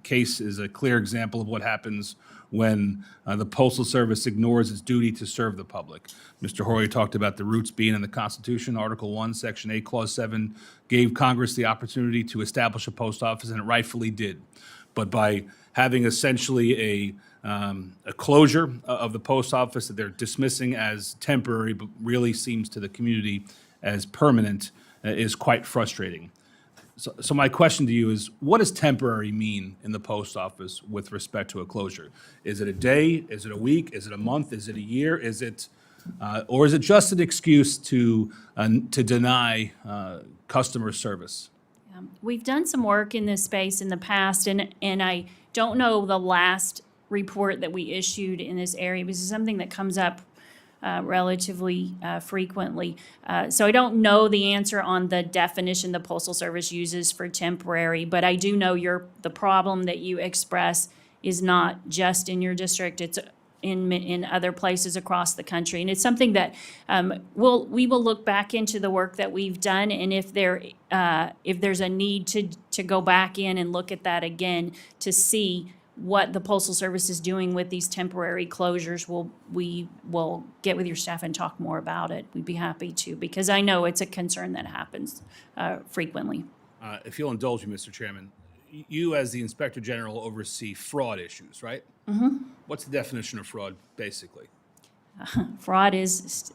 case is a clear example of what happens when the Postal Service ignores its duty to serve the public. Mr. Hoyer talked about the roots being in the Constitution. Article 1, Section 8, Clause 7 gave Congress the opportunity to establish a post office, and it rightfully did. But by having essentially a closure of the post office that they're dismissing as temporary, but really seems to the community as permanent, is quite frustrating. So my question to you is, what does temporary mean in the post office with respect to a closure? Is it a day? Is it a week? Is it a month? Is it a year? Is it, or is it just an excuse to deny customer service? We've done some work in this space in the past, and I don't know the last report that we issued in this area because it's something that comes up relatively frequently. So I don't know the answer on the definition the Postal Service uses for temporary, but I do know the problem that you express is not just in your district, it's in other places across the country. And it's something that we will look back into the work that we've done, and if there's a need to go back in and look at that again to see what the Postal Service is doing with these temporary closures, we will get with your staff and talk more about it. We'd be happy to, because I know it's a concern that happens frequently. If you'll indulge me, Mr. Chairman, you as the Inspector General oversee fraud issues, right? What's the definition of fraud, basically? Fraud is,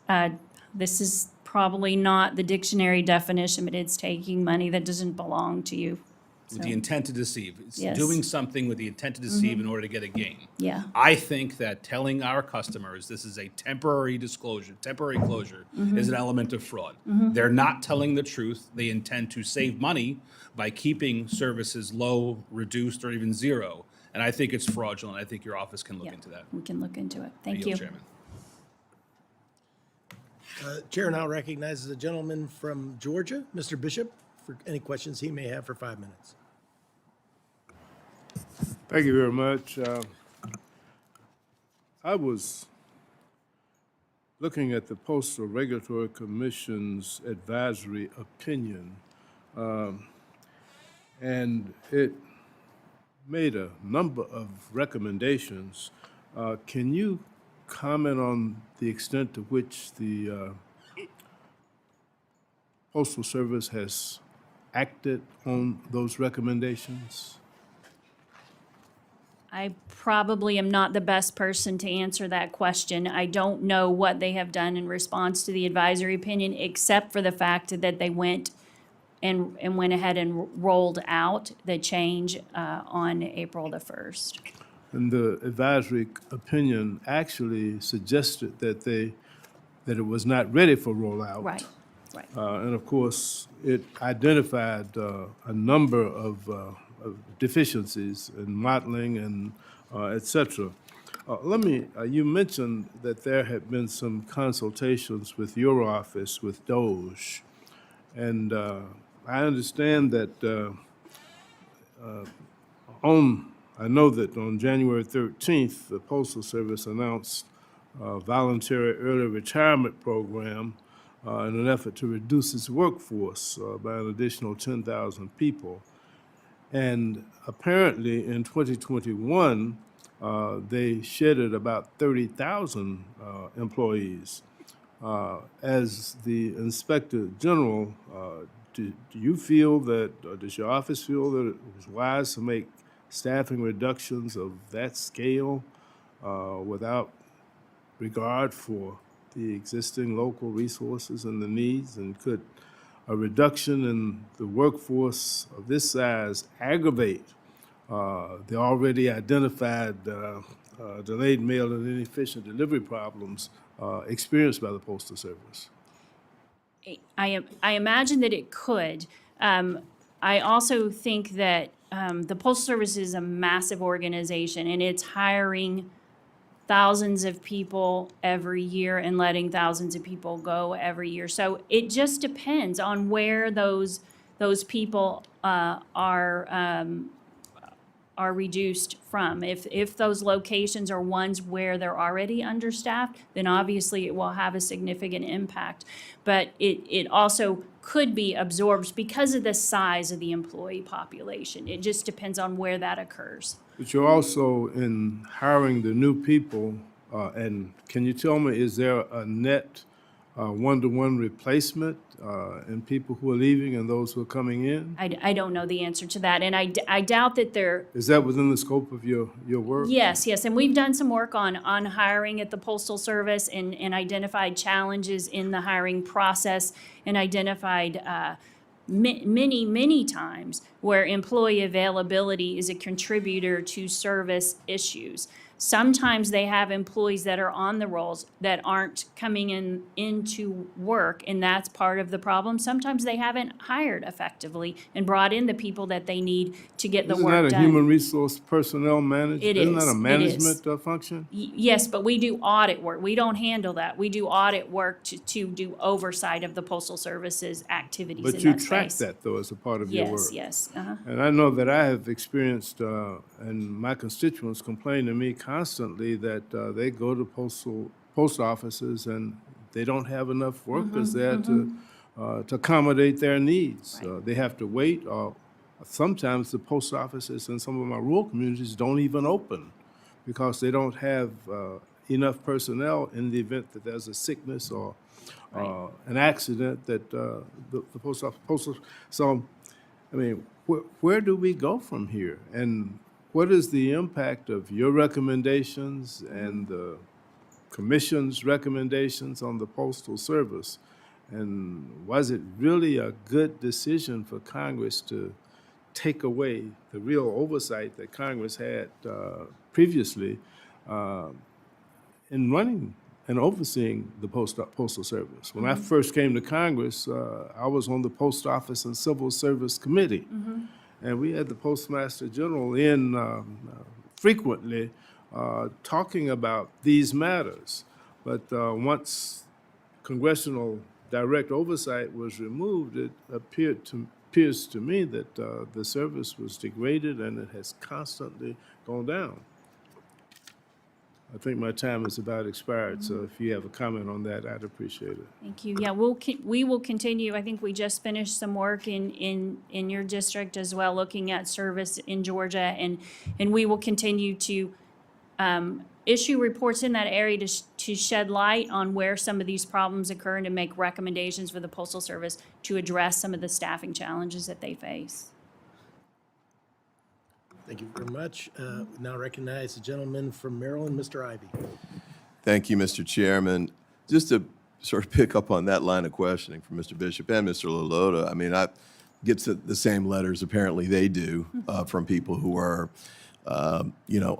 this is probably not the dictionary definition, but it's taking money that doesn't belong to you. With the intent to deceive. It's Yes. doing something with the intent to deceive in order to get a gain. Yeah. I think that telling our customers this is a temporary closure, is an element of fraud. They're not telling the truth. They intend to save money by keeping services low, reduced, or even zero. And I think it's fraudulent. I think your office can look Yeah, into that. we can look into it. I Thank yield, you. Chairman. Chair now recognizes a gentleman from Georgia, Mr. Bishop, for any questions he may have for 5 minutes. Thank you very much. I was looking at the Postal Regulatory Commission's advisory opinion, and it made a number of recommendations. Can you comment on the extent to which the Postal Service has acted on those recommendations? I probably am not the best person to answer that question. I don't know what they have done in response to the advisory opinion, except for the fact that they went went ahead and rolled out the change on April the 1st. And the advisory opinion actually suggested that it was not ready for rollout. Right, right. And of course, it identified a number of deficiencies in modeling and et cetera. You mentioned that there had been some consultations with your office with DOJ. And I understand that I know that on January 13th, the Postal Service announced a voluntary early retirement program in an effort to reduce its workforce by an additional 10,000 people. And apparently in 2021, they shedded about 30,000 employees. As the Inspector General, do you feel that, or does your office feel that it was wise to make staffing reductions of that scale without regard for the existing local resources and the needs? And could a reduction in the workforce of this size aggravate the already identified delayed mail and inefficient delivery problems experienced by the Postal Service? I imagine that it could. I also think that the Postal Service is a massive organization, and it's hiring thousands of people every year and letting thousands of people go every year. So it just depends on where those people are reduced from. If those locations are ones where they're already understaffed, then obviously it will have a significant impact. But it also could be absorbed because of the size of the employee population. It just depends on where that occurs. But you're also in hiring the new people, and can you tell me, is there a net one-to-one replacement in people who are leaving and those who are coming in? I don't know the answer to that, and I doubt that there. Is that within the scope of your work? Yes, and we've done some work on hiring at the Postal Service and identified challenges in the hiring process and identified many times where employee availability is a contributor to service issues. Sometimes they have employees that are on the rolls that aren't coming into work, and that's part of the problem. Sometimes they haven't hired effectively and brought in the people that they need to get the work done. Isn't that a human resource personnel management? It Isn't is. that a It management is. function? Yes, but we do audit work. We don't handle that. We do audit work to do oversight of the Postal Service's activities in that But space. you track that, though, as a part of your work. Yes, uh-huh. And I know that I have experienced, and my constituents complain to me constantly that they go to post offices and they don't have enough workers there to accommodate their needs. Right. They have to wait, or sometimes the post offices in some of my rural communities don't even open because they don't have enough personnel in the event that there's a sickness or an accident that the post office. So, I mean, where do we go from here? And what is the impact of your recommendations and the Commission's recommendations on the Postal Service? And was it really a good decision for Congress to take away the real oversight that Congress had previously in running and overseeing the Postal Service? When I first came to Congress, I was on the Post Office and Civil Service Committee. And we had the Postmaster General in frequently talking about these matters. But once congressional direct oversight was removed, it appears to me that the service was degraded and it has constantly gone down. I think my time is about expired, so if you have a comment on that, I'd appreciate it. Thank you. Yeah, we will continue. I think we just finished some work in your district as well, looking at service in Georgia, and we will continue to issue reports in that area to shed light on where some of these problems occur and to make recommendations for the Postal Service to address some of the staffing challenges that they face. Thank you very much. Now recognize the gentleman from Maryland, Mr. Ivy. Thank you, Mr. Chairman. Just to sort of pick up on that line of questioning from Mr. Bishop and Mr. Loloda, I mean, I get the same letters, apparently they do, from people who are,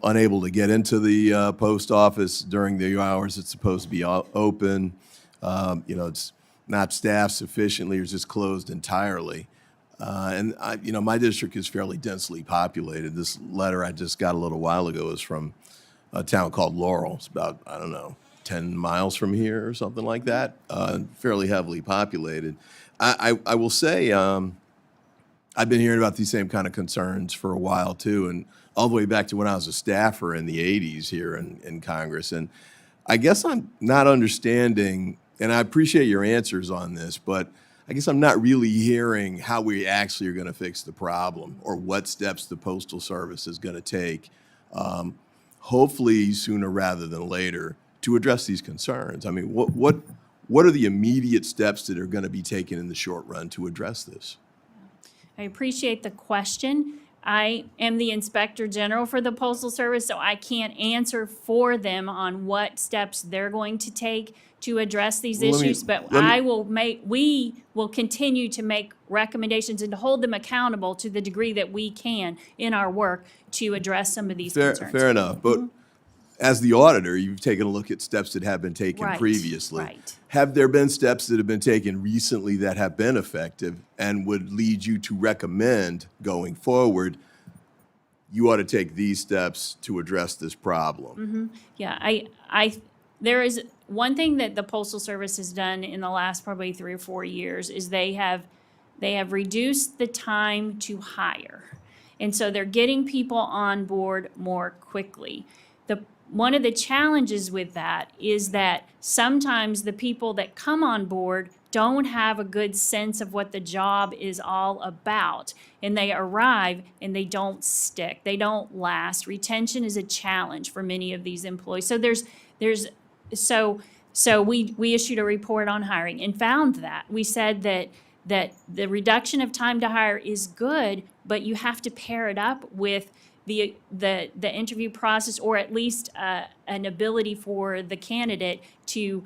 unable to get into the post office during the hours it's supposed to be open. It's not staffed sufficiently or just closed entirely. My district is fairly densely populated. This letter I just got a little while ago is from a town called Laurel. It's about, 10 miles from here or something like that, fairly heavily populated. I will say I've been hearing about these same kind of concerns for a while too, and all the way back to when I was a staffer in the 80s here in Congress. And I guess I'm not understanding, and I appreciate your answers on this, but I guess I'm not really hearing how we actually are going to fix the problem or what steps the Postal Service is going to take, hopefully sooner rather than later, to address these concerns. I mean, what are the immediate steps that are going to be taken in the short run to address this? I appreciate the question. I am the Inspector General for the Postal Service, so I can't answer for them on what steps they're going to take to address these issues, but we will continue to make recommendations and to hold them accountable to the degree that we can in our work to address some of these concerns. Fair enough, but as the auditor, you've taken a look at steps that have been taken Right, previously. right. Have there been steps that have been taken recently that have been effective and would lead you to recommend going forward, you ought to take these steps to address this problem? Yeah, there is one thing that the Postal Service has done in the last probably 3 or 4 years is they have reduced the time to hire. And so they're getting people on board more quickly. One of the challenges with that is that sometimes the people that come on board don't have a good sense of what the job is all about. And they arrive and they don't stick. They don't last. Retention is a challenge for many of these employees. So we issued a report on hiring and found that. We said that the reduction of time to hire is good, but you have to pair it up with the interview process, or at least an ability for the candidate to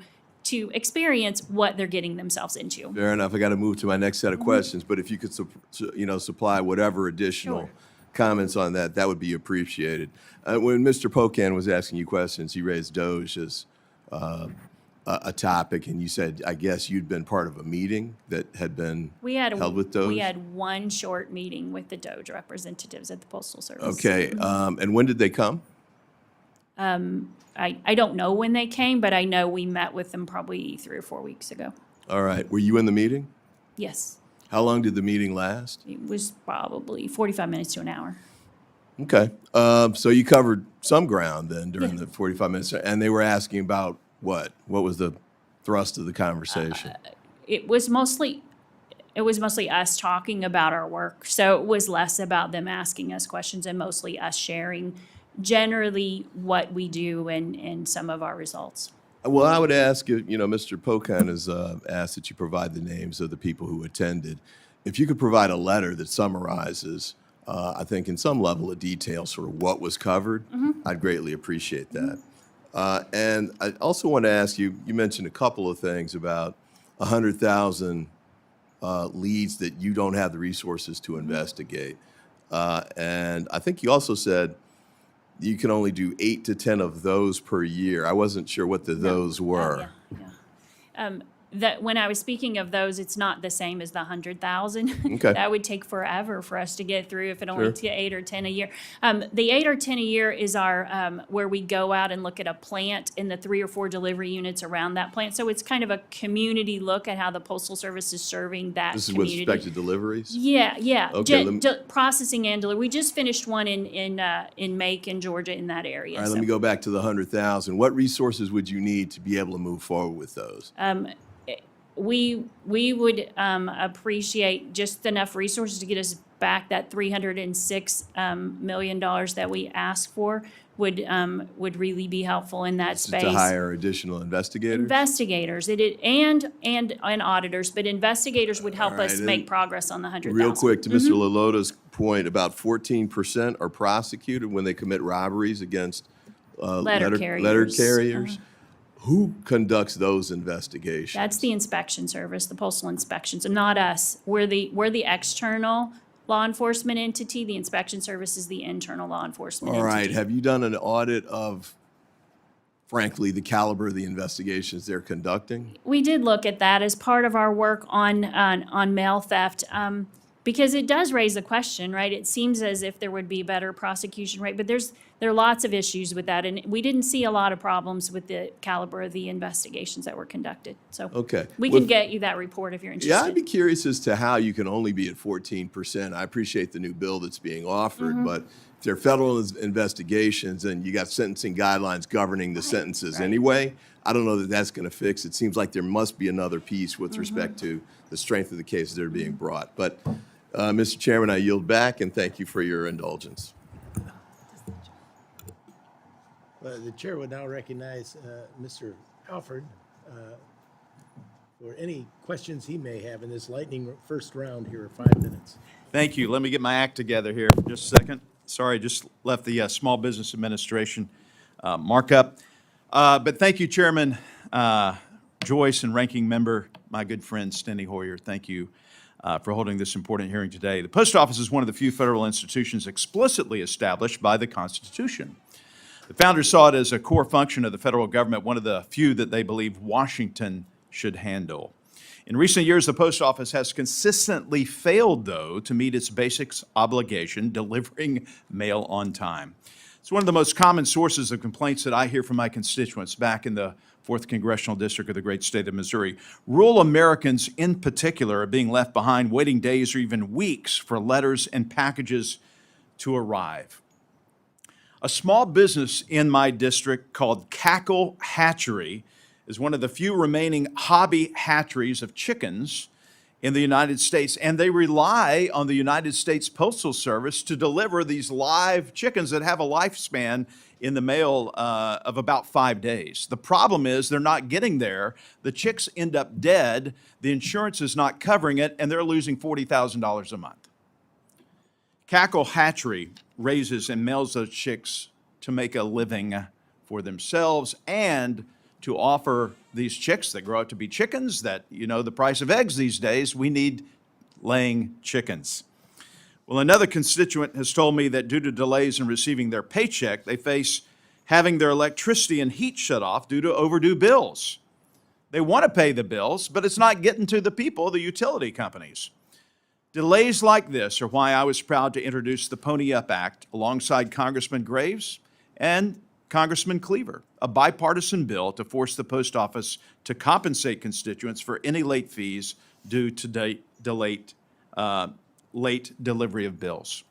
experience what they're getting themselves into. Fair enough. I got to move to my next set of questions, but if you could, supply whatever additional Sure. comments on that, that would be appreciated. When Mr. Pocan was asking you questions, he raised Doge as a topic, and you said, I guess you'd been part of a meeting that had been held with Doge? We had one short meeting with the Doge representatives at the Postal Service. Okay, and when did they come? I don't know when they came, but I know we met with them probably 3 or 4 weeks ago. All right, were you in the meeting? Yes, How long did the meeting last? it was probably 45 minutes to an hour. Okay, so you covered some ground then during the 45 minutes, and they were asking about what? What was the thrust of the conversation? It was mostly us talking about our work. So it was less about them asking us questions and mostly us sharing generally what we do and some of our results. Well, I would ask, Mr. Pocan has asked that you provide the names of the people who attended. If you could provide a letter that summarizes, I think in some level of detail, sort of what was covered, I'd greatly appreciate that. And I also want to ask you, you mentioned a couple of things about 100,000 leads that you don't have the resources to investigate. And I think you also said you can only do 8 to 10 of those per year. I wasn't sure what those were. that when I was speaking of those, it's not the same as the 100,000. Okay. That would take forever for us to get through if it only Sure. took 8 or 10 a year. The 8 or 10 a year is our, where we go out and look at a plant and the 3 or 4 delivery units around that plant. So it's kind of a community look at how the Postal Service is serving that This is with community. respect to deliveries? Yeah, yeah. Okay, let me- Processing and delivery. We just finished one in Macon, Georgia, in that area. All right, so. let me go back to the 100,000. What resources would you need to be able to move forward with those? We would appreciate just enough resources to get us back that $306 million that we asked for would really be helpful in that space. To hire additional investigators? Investigators, and auditors, but investigators would help All right, us and make progress on the 100,000. Real quick, to Mr. Lolota's point, about 14% are prosecuted when they commit robberies against Letter letter carriers. carriers. Who conducts those investigations? That's the inspection service, the postal inspections, and not us. We're the external law enforcement entity. The inspection service is the internal law enforcement All entity. right, have you done an audit of, frankly, the caliber of the investigations they're conducting? We did look at that as part of our work on mail theft, because it does raise a question, right? It seems as if there would be better prosecution rate, but there are lots of issues with that, and we didn't see a lot of problems with the caliber of the investigations that were conducted. So Okay. we Well, can get you that report if you're interested. Yeah, I'd be curious as to how you can only be at 14%. I appreciate the new bill that's being offered, Mm-hmm. but if they're federal investigations and you got sentencing guidelines governing the sentences right. anyway, I don't know that that's going to fix. It seems like there must be another piece Mm-hmm. with respect to the strength of the cases that are being brought. But, Mr. Chairman, I yield back and thank you for your indulgence. The chair would now recognize Mr. Alford for any questions he may have in this lightning first round here, 5 minutes. Thank you. Let me get my act together here for just a second. Sorry, just left the Small Business Administration markup. But thank you, Chairman Joyce and Ranking Member, my good friend Steny Hoyer. Thank you for holding this important hearing today. The Post Office is one of the few federal institutions explicitly established by the Constitution. The founders saw it as a core function of the federal government, one of the few that they believe Washington should handle. In recent years, the Post Office has consistently failed, though, to meet its basic obligation, delivering mail on time. It's one of the most common sources of complaints that I hear from my constituents back in the 4th Congressional District of the great state of Missouri. Rural Americans in particular are being left behind, waiting days or even weeks for letters and packages to arrive. A small business in my district called Cackle Hatchery is one of the few remaining hobby hatcheries of chickens in the United States, and they rely on the United States Postal Service to deliver these live chickens that have a lifespan in the mail of about 5 days. The problem is they're not getting there. The chicks end up dead, the insurance is not covering it, and they're losing $40,000 a month. Cackle Hatchery raises and mails those chicks to make a living for themselves and to offer these chicks that grow up to be chickens that, you know, the price of eggs these days, we need laying chickens. Well, another constituent has told me that due to delays in receiving their paycheck, they face having their electricity and heat shut off due to overdue bills. They want to pay the bills, but it's not getting to the people, the utility companies. Delays like this are why I was proud to introduce the Pony Up Act alongside Congressman Graves and Congressman Cleaver, a bipartisan bill to force the post office to compensate constituents for any late fees due to late delivery of bills.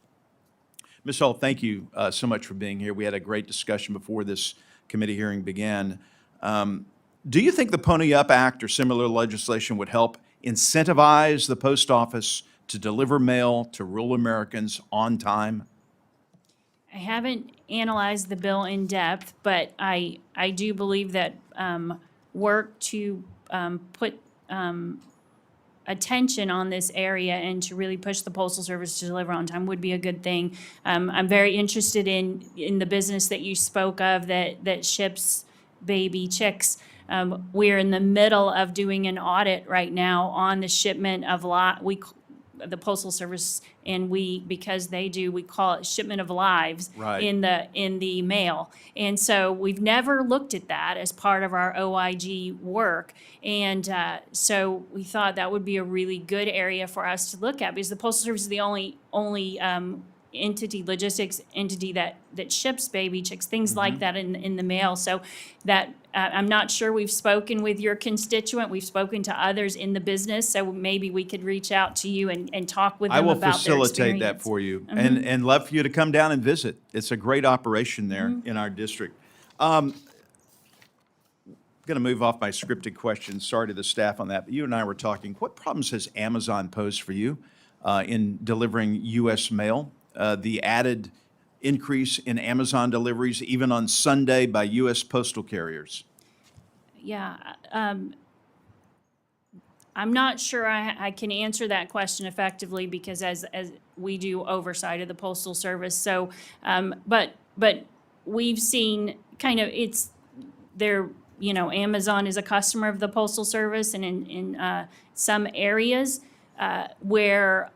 Ms. Hull, thank you so much for being here. We had a great discussion before this committee hearing began. Do you think the Pony Up Act or similar legislation would help incentivize the post office to deliver mail to rural Americans on time? I haven't analyzed the bill in depth, but I do believe that work to put attention on this area and to really push the Postal Service to deliver on time would be a good thing. I'm very interested in the business that you spoke of that ships baby chicks. We're in the middle of doing an audit right now on the shipment of the Postal Service, and because they do, we call it shipment of lives Right. in the mail. And so we've never looked at that as part of our OIG work. And so we thought that would be a really good area for us to look at, because the Postal Service is the only logistics entity that ships baby chicks, things like that in the mail. So that, I'm not sure, we've spoken with your constituent, we've spoken to others in the business, so maybe we could reach out to you and talk with I them will about their facilitate that experience. for you, and love for you to come down and visit. It's a great operation there in our district. I'm going to move off my scripted questions. Sorry to the staff on that, but you and I were talking. What problems has Amazon posed for you in delivering U.S. mail? The added increase in Amazon deliveries, even on Sunday, by U.S. postal carriers. Yeah, I'm not sure I can answer that question effectively, because as we do oversight of the Postal Service. So, but we've seen kind of, Amazon is a customer of the Postal Service, and in some areas where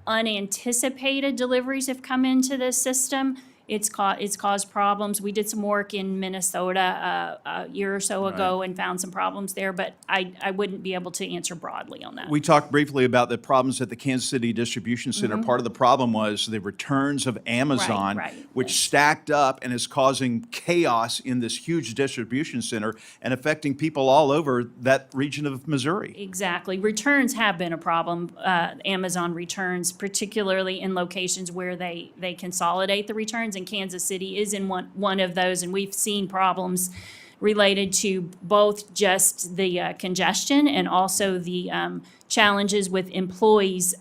unanticipated deliveries have come into the system, it's caused problems. We did some work in Minnesota a year or so ago and found some problems there, but I wouldn't be able to answer broadly on that. We talked briefly about the problems at the Kansas City Distribution Center. Part of the problem was the returns of Amazon, Right, which yes. stacked up and is causing chaos in this huge distribution center and affecting people all over that region of Missouri. Exactly. Returns have been a problem, Amazon returns, particularly in locations where they consolidate the returns, and Kansas City is in one of those, and we've seen problems related to both just the congestion and also the challenges with employees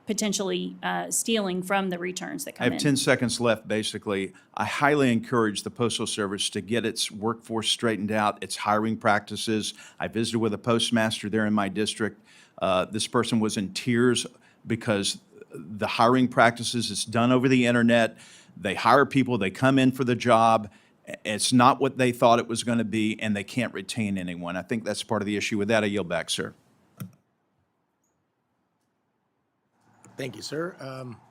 potentially stealing from the returns that I come have in. 10 seconds left, basically. I highly encourage the Postal Service to get its workforce straightened out, its hiring practices. I visited with a postmaster there in my district. This person was in tears because the hiring practices, it's done over the internet. They hire people, they come in for the job. It's not what they thought it was going to be, and they can't retain anyone. I think that's part of the issue. With that, I yield back, sir. Thank you, sir.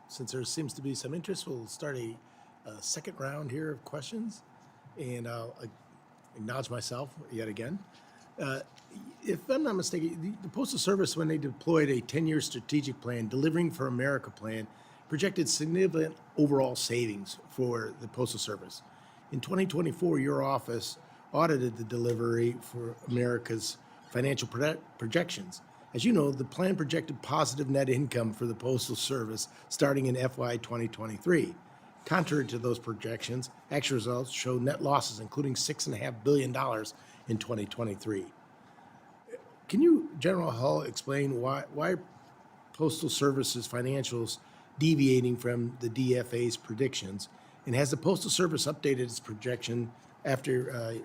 Since there seems to be some interest, we'll start a second round here of questions, and I'll acknowledge myself yet again. If I'm not mistaken, the Postal Service, when they deployed a 10-year strategic plan, Delivering for America plan, projected significant overall savings for the Postal Service. In 2024, your office audited the Delivery for America's financial projections. As you know, the plan projected positive net income for the Postal Service starting in FY 2023. Contrary to those projections, actual results show net losses, including $6.5 billion in 2023. Can you, General Hull, explain why Postal Service's financials deviating from the DFA's predictions? And has the Postal Service updated its projection after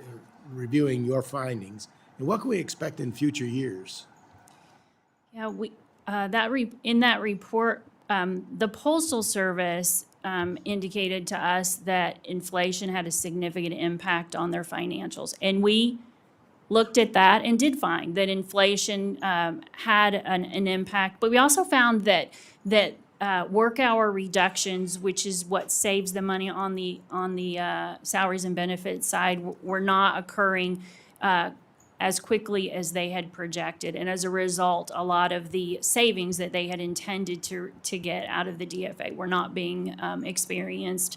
reviewing your findings? And what can we expect in future years? Yeah, in that report, the Postal Service indicated to us that inflation had a significant impact on their financials. And we looked at that and did find that inflation had an impact. But we also found that work hour reductions, which is what saves the money on the salaries and benefits side, were not occurring as quickly as they had projected. And as a result, a lot of the savings that they had intended to get out of the DFA were not being experienced.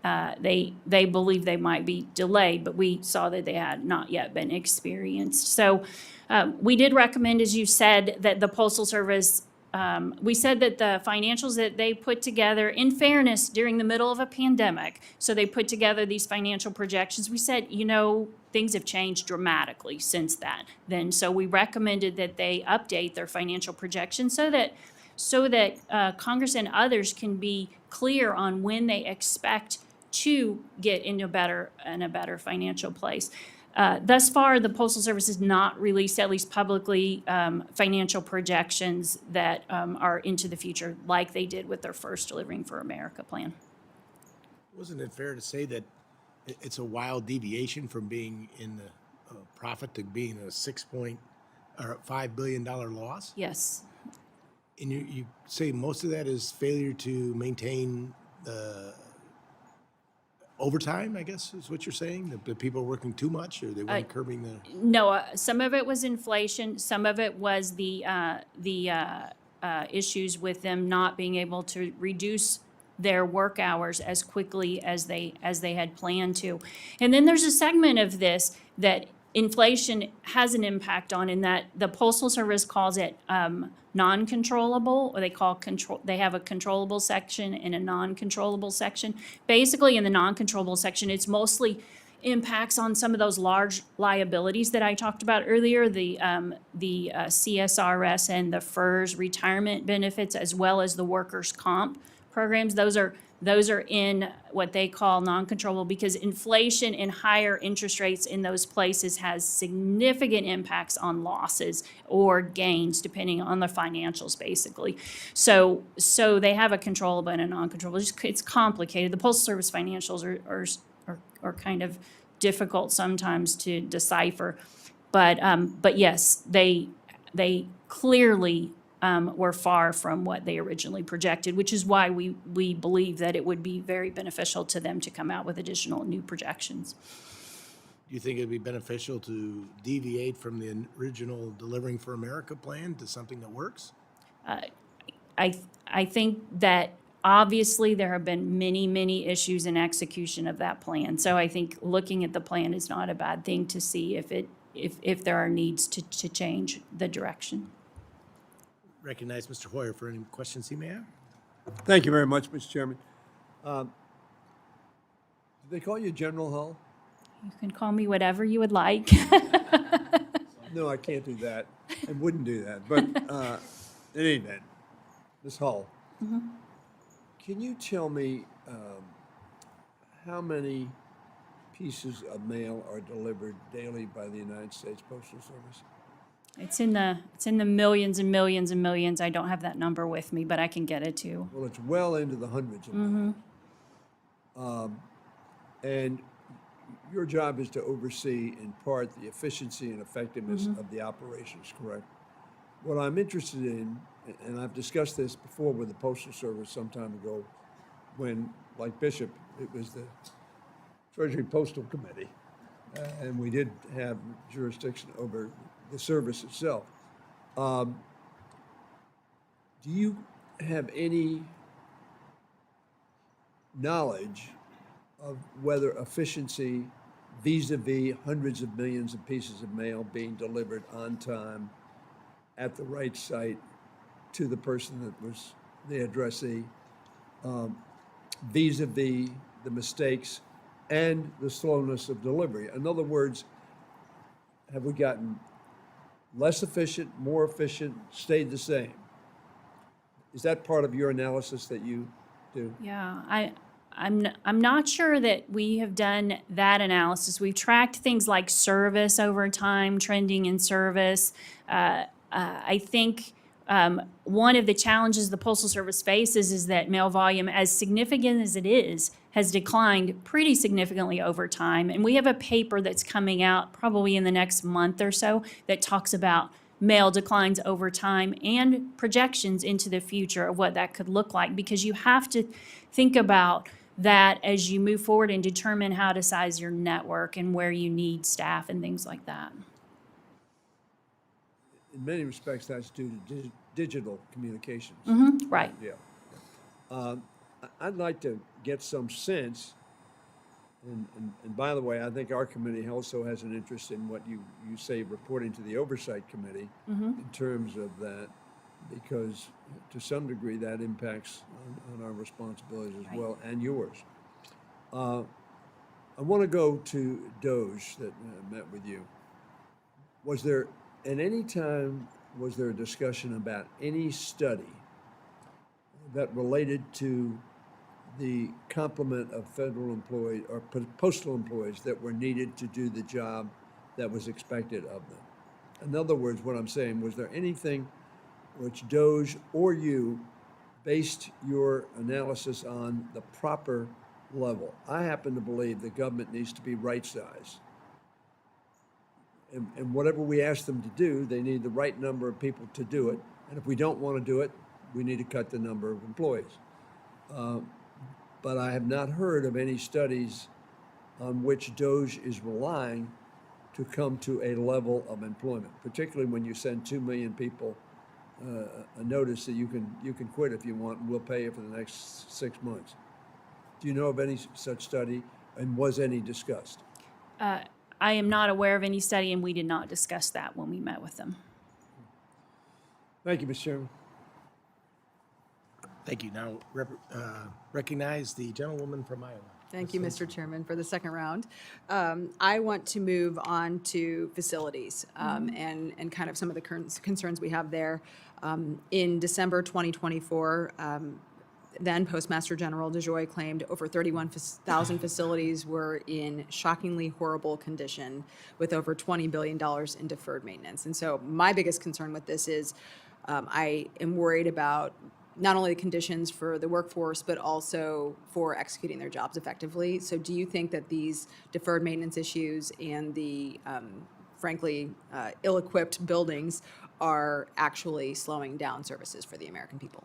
They believe they might be delayed, but we saw that they had not yet been experienced. So we did recommend, as you said, that the Postal Service, we said that the financials that they put together, in fairness, during the middle of a pandemic, so they put together these financial projections. We said, things have changed dramatically since then. So we recommended that they update their financial projections so that Congress and others can be clear on when they expect to get in a better financial place. Thus far, the Postal Service has not released, at least publicly, financial projections that are into the future, like they did with their first Delivering for America plan. Wasn't it fair to say that it's a wild deviation from being in the profit to being a $5 billion loss? Yes. And you say most of that is failure to maintain the overtime, I guess, is what you're saying? The people are working too much, or they weren't curbing the? No, some of it was inflation, some of it was the issues with them not being able to reduce their work hours as quickly as they had planned to. And then there's a segment of this that inflation has an impact on, in that the Postal Service calls it non-controllable, or they have a controllable section and a non-controllable section. Basically, in the non-controllable section, it's mostly impacts on some of those large liabilities that I talked about earlier, the CSRS and the FERS retirement benefits, as well as the workers' comp programs. Those are in what they call non-controllable, because inflation and higher interest rates in those places has significant impacts on losses or gains, depending on the financials, basically. So they have a controllable and a non-controllable. It's complicated. The Postal Service financials are kind of difficult sometimes to decipher, but yes, they clearly were far from what they originally projected, which is why we believe that it would be very beneficial to them to come out with additional new projections. Do you think it'd be beneficial to deviate from the original Delivering for America plan to something that works? I think that obviously there have been many issues in execution of that plan. So I think looking at the plan is not a bad thing to see if there are needs to change the direction. Recognize Mr. Hoyer for any questions he may have. Thank you very much, Mr. Chairman. Did they call you General Hull? You can call me whatever you would like. No, I can't do that. I wouldn't do that. But in any event, Ms. Hull, can you tell me how many pieces of mail are delivered daily by the United States Postal Service? It's in the millions and millions and millions. I don't have that number with me, but I can get it to you. Well, it's well into the hundreds of millions. And your job is to oversee, in part, the efficiency and effectiveness of the operations, correct? What I'm interested in, and I've discussed this before with the Postal Service some time ago, when, like Bishop, it was the Treasury Postal Committee, and we did have jurisdiction over the service itself. Do you have any knowledge of whether efficiency vis-a-vis hundreds of millions of pieces of mail being delivered on time at the right site to the person that was the addressee, vis-a-vis the mistakes and the slowness of delivery? In other words, have we gotten less efficient, more efficient, stayed the same? Is that part of your analysis that you do? Yeah, I'm not sure that we have done that analysis. We've tracked things like service over time, trending in service. I think one of the challenges the Postal Service faces is that mail volume, as significant as it is, has declined pretty significantly over time. And we have a paper that's coming out probably in the next month or so that talks about mail declines over time and projections into the future of what that could look like, because you have to think about that as you move forward and determine how to size your network and where you need staff and things like that. In many respects, that's due to digital communications. Right. Yeah. I'd like to get some sense, and by the way, I think our committee also has an interest in what you say reporting to the Oversight Committee in terms of that, because to some degree that impacts on our responsibilities as well, and yours. I want to go to DOJ that met with you. Was there, at any time, was there a discussion about any study that related to the complement of federal employees or postal employees that were needed to do the job that was expected of them? In other words, what I'm saying, was there anything which DOJ or you based your analysis on the proper level? I happen to believe the government needs to be right-sized. And whatever we ask them to do, they need the right number of people to do it. And if we don't want to do it, we need to cut the number of employees. But I have not heard of any studies on which DOGE is relying to come to a level of employment, particularly when you send 2 million people a notice that you can quit if you want, and we'll pay you for the next 6 months. Do you know of any such study, and was any discussed? I am not aware of any study, and we did not discuss that when we met with them. Thank you, Mr. Chairman. Thank you. Now, recognize the gentlewoman from Iowa. Thank you, Mr. Chairman, for the second round. I want to move on to facilities and kind of some of the current concerns we have there. In December 2024, then Postmaster General DeJoy claimed over 31,000 facilities were in shockingly horrible condition with over $20 billion in deferred maintenance. And so my biggest concern with this is I am worried about not only the conditions for the workforce, but also for executing their jobs effectively. So do you think that these deferred maintenance issues and the, frankly, ill-equipped buildings are actually slowing down services for the American people?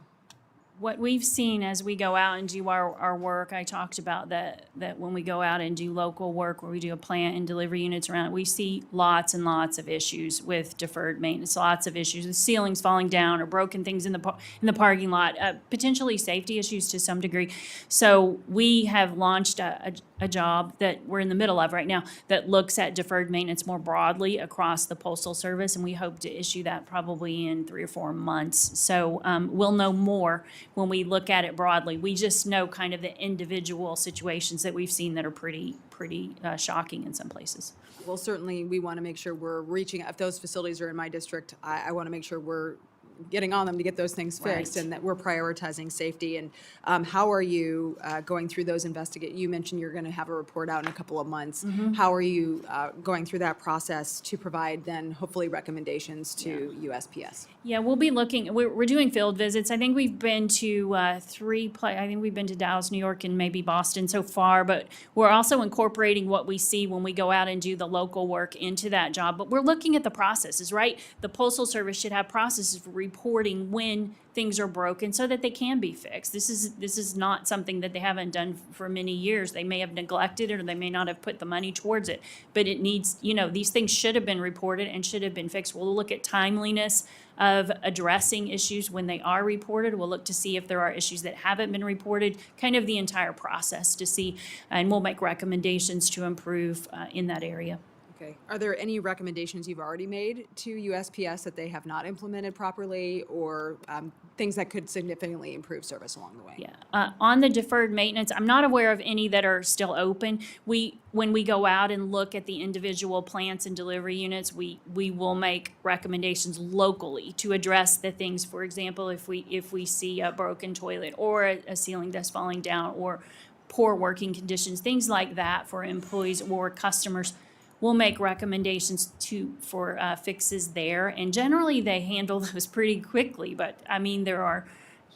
What we've seen as we go out and do our work, I talked about that when we go out and do local work where we do a plant and delivery units around it, we see lots and lots of issues with deferred maintenance, lots of issues with ceilings falling down or broken things in the parking lot, potentially safety issues to some degree. So we have launched a job that we're in the middle of right now that looks at deferred maintenance more broadly across the Postal Service, and we hope to issue that probably in 3 or 4 months. So we'll know more when we look at it broadly. We just know kind of the individual situations that we've seen that are pretty shocking in some places. Well, certainly, we want to make sure we're reaching, if those facilities are in my district, I want to make sure we're getting on them to get those things fixed, Right. and that we're prioritizing safety. And how are you going through those You mentioned you're going to have a report out in a couple of months. How are you going through that process to provide then hopefully recommendations to USPS? Yeah, we'll be looking, we're doing field visits. I think we've been to I think we've been to Dallas, New York, and maybe Boston so far, but we're also incorporating what we see when we go out and do the local work into that job. But we're looking at the processes, right? The Postal Service should have processes for reporting when things are broken so that they can be fixed. This is not something that they haven't done for many years. They may have neglected it, or they may not have put the money towards it, but it needs, these things should have been reported and should have been fixed. We'll look at timeliness of addressing issues when they are reported. We'll look to see if there are issues that haven't been reported, kind of the entire process to see, and we'll make recommendations to improve in that area. Okay. Are there any recommendations you've already made to USPS that they have not implemented properly, or things that could significantly improve service along the way? Yeah. On the deferred maintenance, I'm not aware of any that are still open. When we go out and look at the individual plants and delivery units, we will make recommendations locally to address the things. For example, if we see a broken toilet or a ceiling that's falling down or poor working conditions, things like that for employees or customers, we'll make recommendations for fixes there, and generally they handle those pretty quickly. But I mean, there are,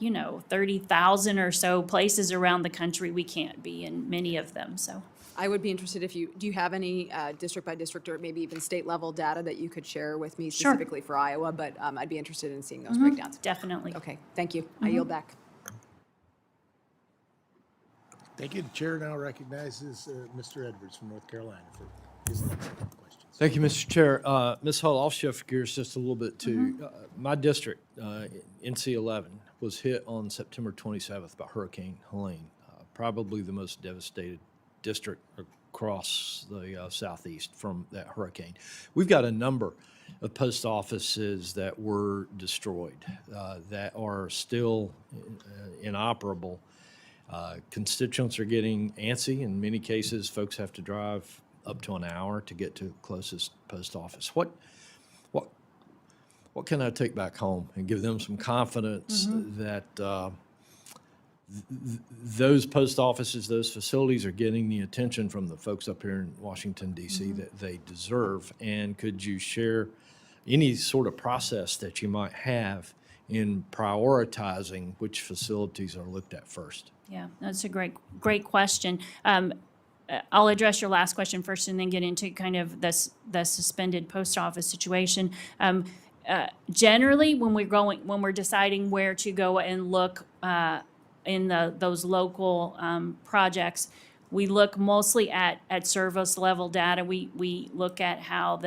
30,000 or so places around the country we can't be in, many of them. So I would be interested do you have any district by district or maybe even state level data that you could share with me Sure. specifically for Iowa? But I'd be interested in seeing those breakdowns. definitely. Okay, thank you. I yield back. Thank you. The chair now recognizes Mr. Edwards from North Carolina for his questions. Thank you, Mr. Chair. Ms. Hull, I'll shift gears just a little bit to my district, NC11, was hit on September 27th by Hurricane Helene, probably the most devastated district across the southeast from that hurricane. We've got a number of post offices that were destroyed, that are still inoperable. Constituents are getting antsy. In many cases, folks have to drive up to an hour to get to the closest post office. What can I take back home and give them some confidence that those post offices, those facilities are getting the attention from the folks up here in Washington, D.C. that they deserve? And could you share any sort of process that you might have in prioritizing which facilities are looked at first? Yeah, that's a great question. I'll address your last question first and then get into kind of the suspended post office situation. Generally, when we're deciding where to go and look in those local projects, we look mostly at service level data. We look at how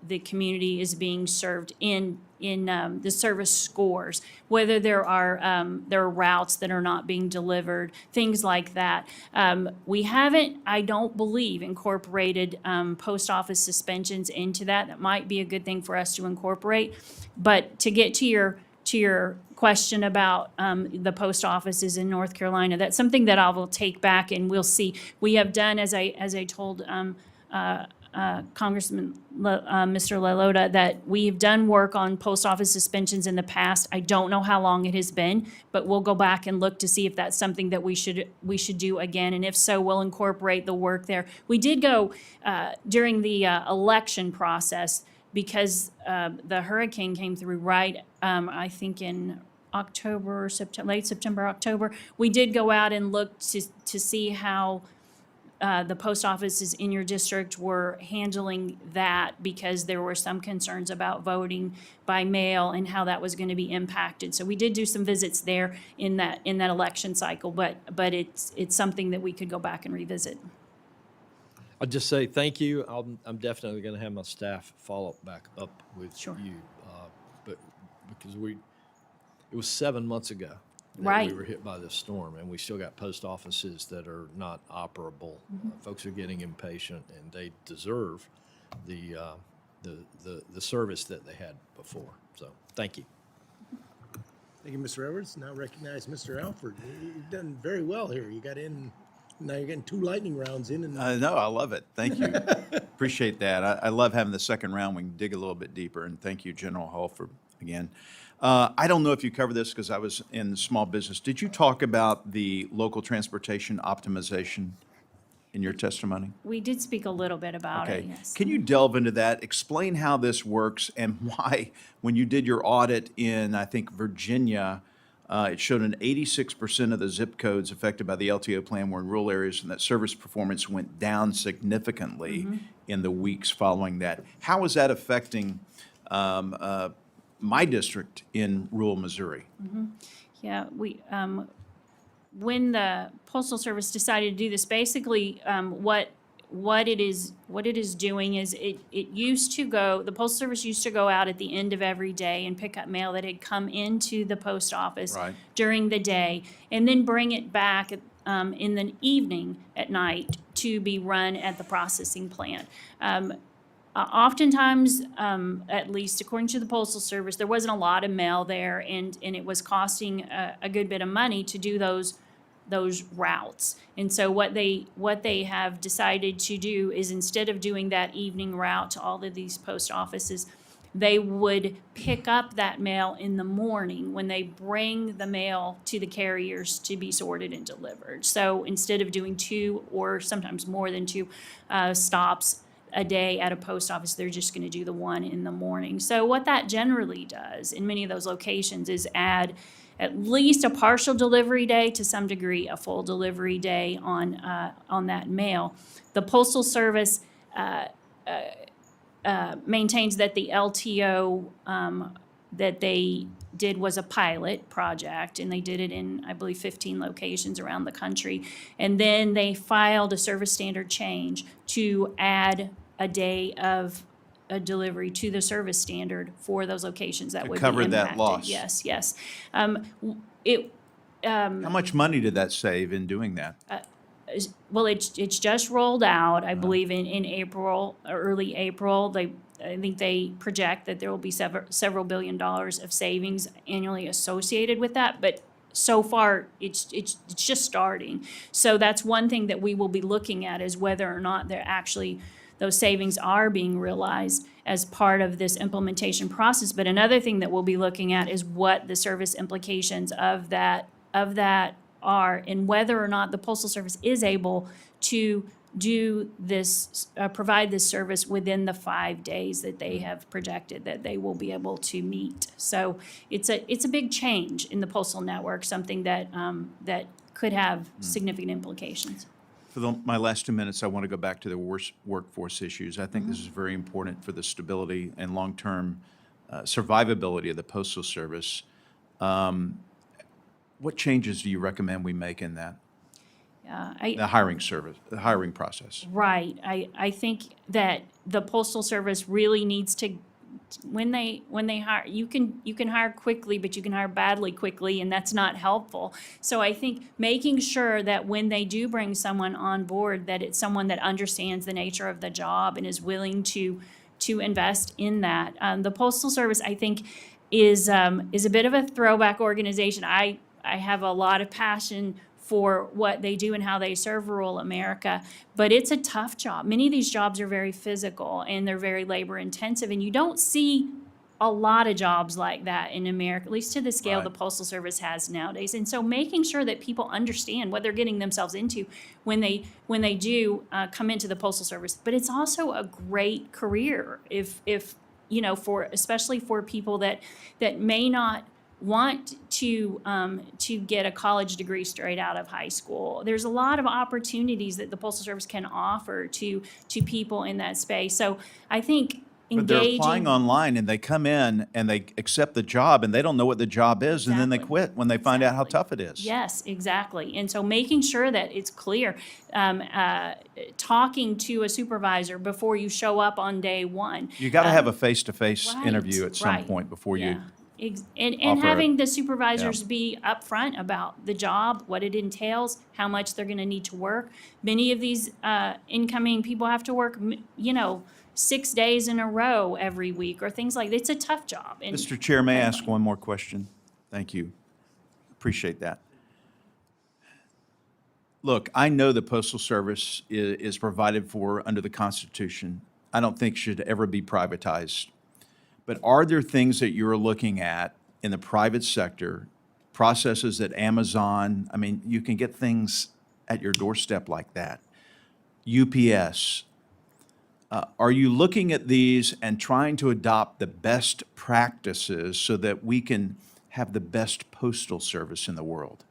the community is being served in the service scores, whether there are routes that are not being delivered, things like that. We haven't, I don't believe, incorporated post office suspensions into that. That might be a good thing for us to incorporate. But to get to your question about the post offices in North Carolina, that's something that I will take back and we'll see. We have done, as I told Congressman Mr. LaLota, that we've done work on post office suspensions in the past. I don't know how long it has been, but we'll go back and look to see if that's something that we should do again. And if so, we'll incorporate the work there. We did go during the election process because the hurricane came through right, I think in October, September, late September, October. We did go out and look to see how the post offices in your district were handling that, because there were some concerns about voting by mail and how that was going to be impacted. So we did do some visits there in that election cycle, but it's something that we could go back and revisit. I'll just say thank you. I'm definitely going to have my staff follow back up with Sure. you, but because it was 7 months ago that Right. we were hit by this storm, and we still got post offices that are not operable. Folks are getting impatient, and they deserve the service that they had before. So thank you. Thank you, Mr. Edwards. Now recognize Mr. Alford. You've done very well here. You got in, now you're getting 2 lightning rounds in. And No, I love it. Thank you. Appreciate that. I love having the second round. We can dig a little bit deeper. And thank you, General Hall, for, again. I don't know if you covered this because I was in small business. Did you talk about the local transportation optimization in your testimony? We did speak a little bit about it, Okay. yes. Can you delve into that? Explain how this works and why, when you did your audit in, I think, Virginia, it showed an 86% of the zip codes affected by the LTO plan were in rural areas, and that service performance went down significantly in the weeks following that. How is that affecting my district in rural Missouri? Yeah, when the Postal Service decided to do this, basically, what it is doing is it used to go, the Postal Service used to go out at the end of every day and pick up mail that had come into the post office Right. during the day, and then bring it back in the evening at night to be run at the processing plant. Oftentimes, at least according to the Postal Service, there wasn't a lot of mail there, and it was costing a good bit of money to do those routes. And so what they have decided to do is, instead of doing that evening route to all of these post offices, they would pick up that mail in the morning when they bring the mail to the carriers to be sorted and delivered. So instead of doing 2 or sometimes more than 2 stops a day at a post office, they're just going to do the 1 in the morning. So what that generally does in many of those locations is add at least a partial delivery day, to some degree a full delivery day on that mail. The Postal Service maintains that the LTO that they did was a pilot project, and they did it in, I believe, 15 locations around the country. And then they filed a service standard change to add a day of a delivery to the service standard for those locations that To would be cover that impacted. loss. Yes. How much money did that save in doing that? Well, it's just rolled out, I believe, in April, or early April. I think they project that there will be several $billion of savings annually associated with that, but so far, it's just starting. So that's one thing that we will be looking at, is whether or not those savings are being realized as part of this implementation process. But another thing that we'll be looking at is what the service implications of that are, and whether or not the Postal Service is able to do this, provide this service within the 5 days that they have projected that they will be able to meet. So it's a big change in the postal network, something that could have significant implications. For my last 2 minutes, I want to go back to the workforce issues. I think this is very important for the stability and long-term survivability of the Postal Service. What changes do you recommend we make in that? The hiring process? Right. I think that the Postal Service really needs to, when they hire, you can hire quickly, but you can hire badly quickly, and that's not helpful. So I think making sure that when they do bring someone on board, that it's someone that understands the nature of the job and is willing to invest in that. The Postal Service, I think, is a bit of a throwback organization. I have a lot of passion for what they do and how they serve rural America, but it's a tough job. Many of these jobs are very physical and they're very labor intensive, and you don't see a lot of jobs like that in America, at least to the scale the Postal Service has nowadays. And so making sure that people understand what they're getting themselves into when they do come into the Postal Service. But it's also a great career if especially for people that may not want to get a college degree straight out of high school. There's a lot of opportunities that the Postal Service can offer to people in that space. So I think But they're applying online and they come in and they accept the job and they don't know what the job is and then they Exactly. quit when they find out how tough it is. Yes, exactly. And so making sure that it's clear, talking to a supervisor before you show up on day one. You got to have a face-to-face Right, interview at some right. point before you. Yeah. And offer it. having the supervisors be upfront about the job, what it entails, how much they're gonna need to work. Many of these incoming people have to work, 6 days in a row every week or things like, it's a tough job. And Mr. Chair, may I ask one more question? Thank you. Appreciate that. Look, I know the Postal Service is provided for under the Constitution. I don't think should ever be privatized. But are there things that you're looking at in the private sector, processes at Amazon? I mean, you can get things at your doorstep like that. UPS. Are you looking at these and trying to adopt the best practices so that we can have the best postal service in the world?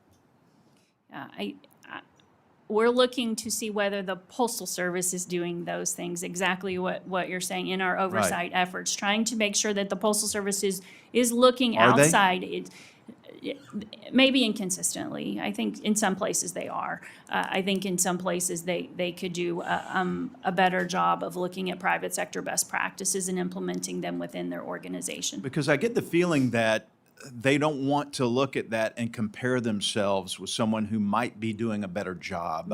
We're looking to see whether the Postal Service is doing those things, exactly what you're saying in our oversight efforts, trying to make sure that the Postal Service is looking Are they? outside. Maybe inconsistently. I think in some places they are. I think in some places they could do a better job of looking at private sector best practices and implementing them within their organization. Because I get the feeling that they don't want to look at that and compare themselves with someone who might be doing a better job.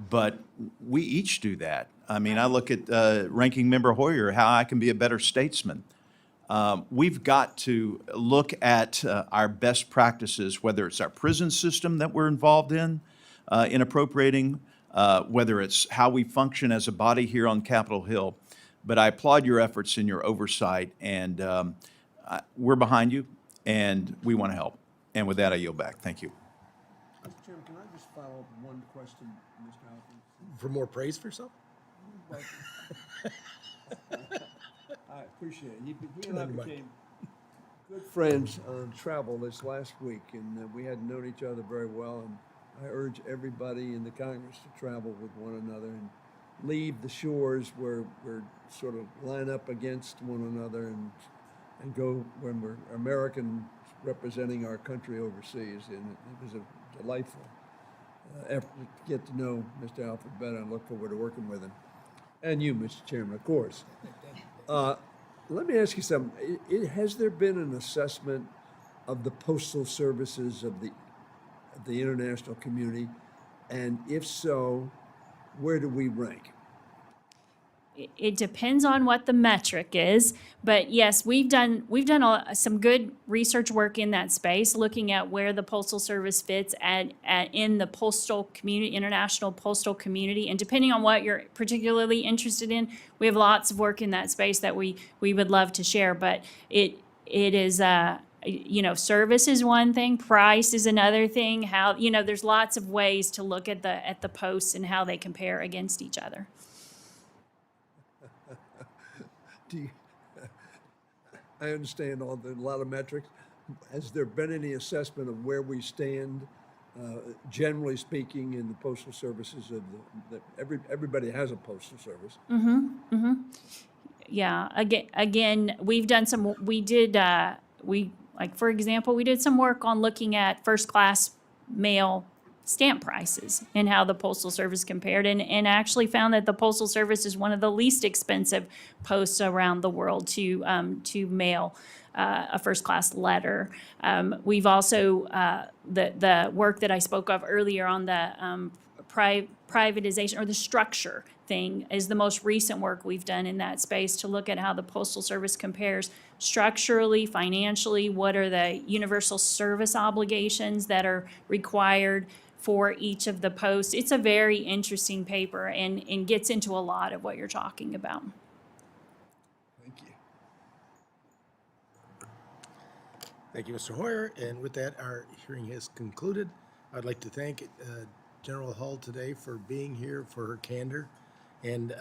But we each do that. I mean, I look at Ranking Member Hoyer, how I can be a better statesman. We've got to look at our best practices, whether it's our prison system that we're involved in appropriating, whether it's how we function as a body here on Capitol Hill. But I applaud your efforts in your oversight, and we're behind you, and we want to help. And with that, I yield back. Thank you. Mr. Chairman, can I just follow up one question, Mr. Alford? For more praise for yourself? I appreciate it. He and I became good friends on travel this last week, and we hadn't known each other very well. And I urge everybody in the Congress to travel with one another and leave the shores where we're sort of line up against one another and go when we're Americans representing our country overseas. And it was a delightful effort to get to know Mr. Alford better and look forward to working with him. And you, Mr. Chairman, of course. Let me ask you something. Has there been an assessment of the postal services of the international community? And if so, where do we rank? It depends on what the metric is, but yes, we've done some good research work in that space, looking at where the Postal Service fits in the postal community, international postal community, and depending on what you're particularly interested in, we have lots of work in that space that we would love to share. But it is service is one thing, price is another thing. How there's lots of ways to look at the posts and how they compare against each other. I understand a lot of metrics. Has there been any assessment of where we stand, generally speaking, in the postal services of everybody has a postal service? yeah, again, we've done some, we did, like, for example, we did some work on looking at first-class mail stamp prices and how the Postal Service compared, and actually found that the Postal Service is one of the least expensive posts around the world to mail a first-class letter. We've also, the work that I spoke of earlier on the privatization or the structure thing is the most recent work we've done in that space to look at how the Postal Service compares structurally, financially, what are the universal service obligations that are required for each of the posts. It's a very interesting paper and gets into a lot of what you're talking about. Thank you. Thank you, Mr. Hoyer. And with that, our hearing is concluded. I'd like to thank General Hull today for being here, for her candor. And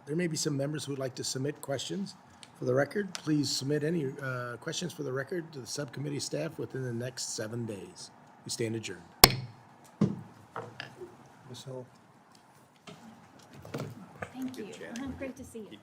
there may be some members who would like to submit questions for the record. Please submit any questions for the record to the subcommittee staff within the next 7 days. We stand adjourned. Ms. Hull? Thank you. Great to see you.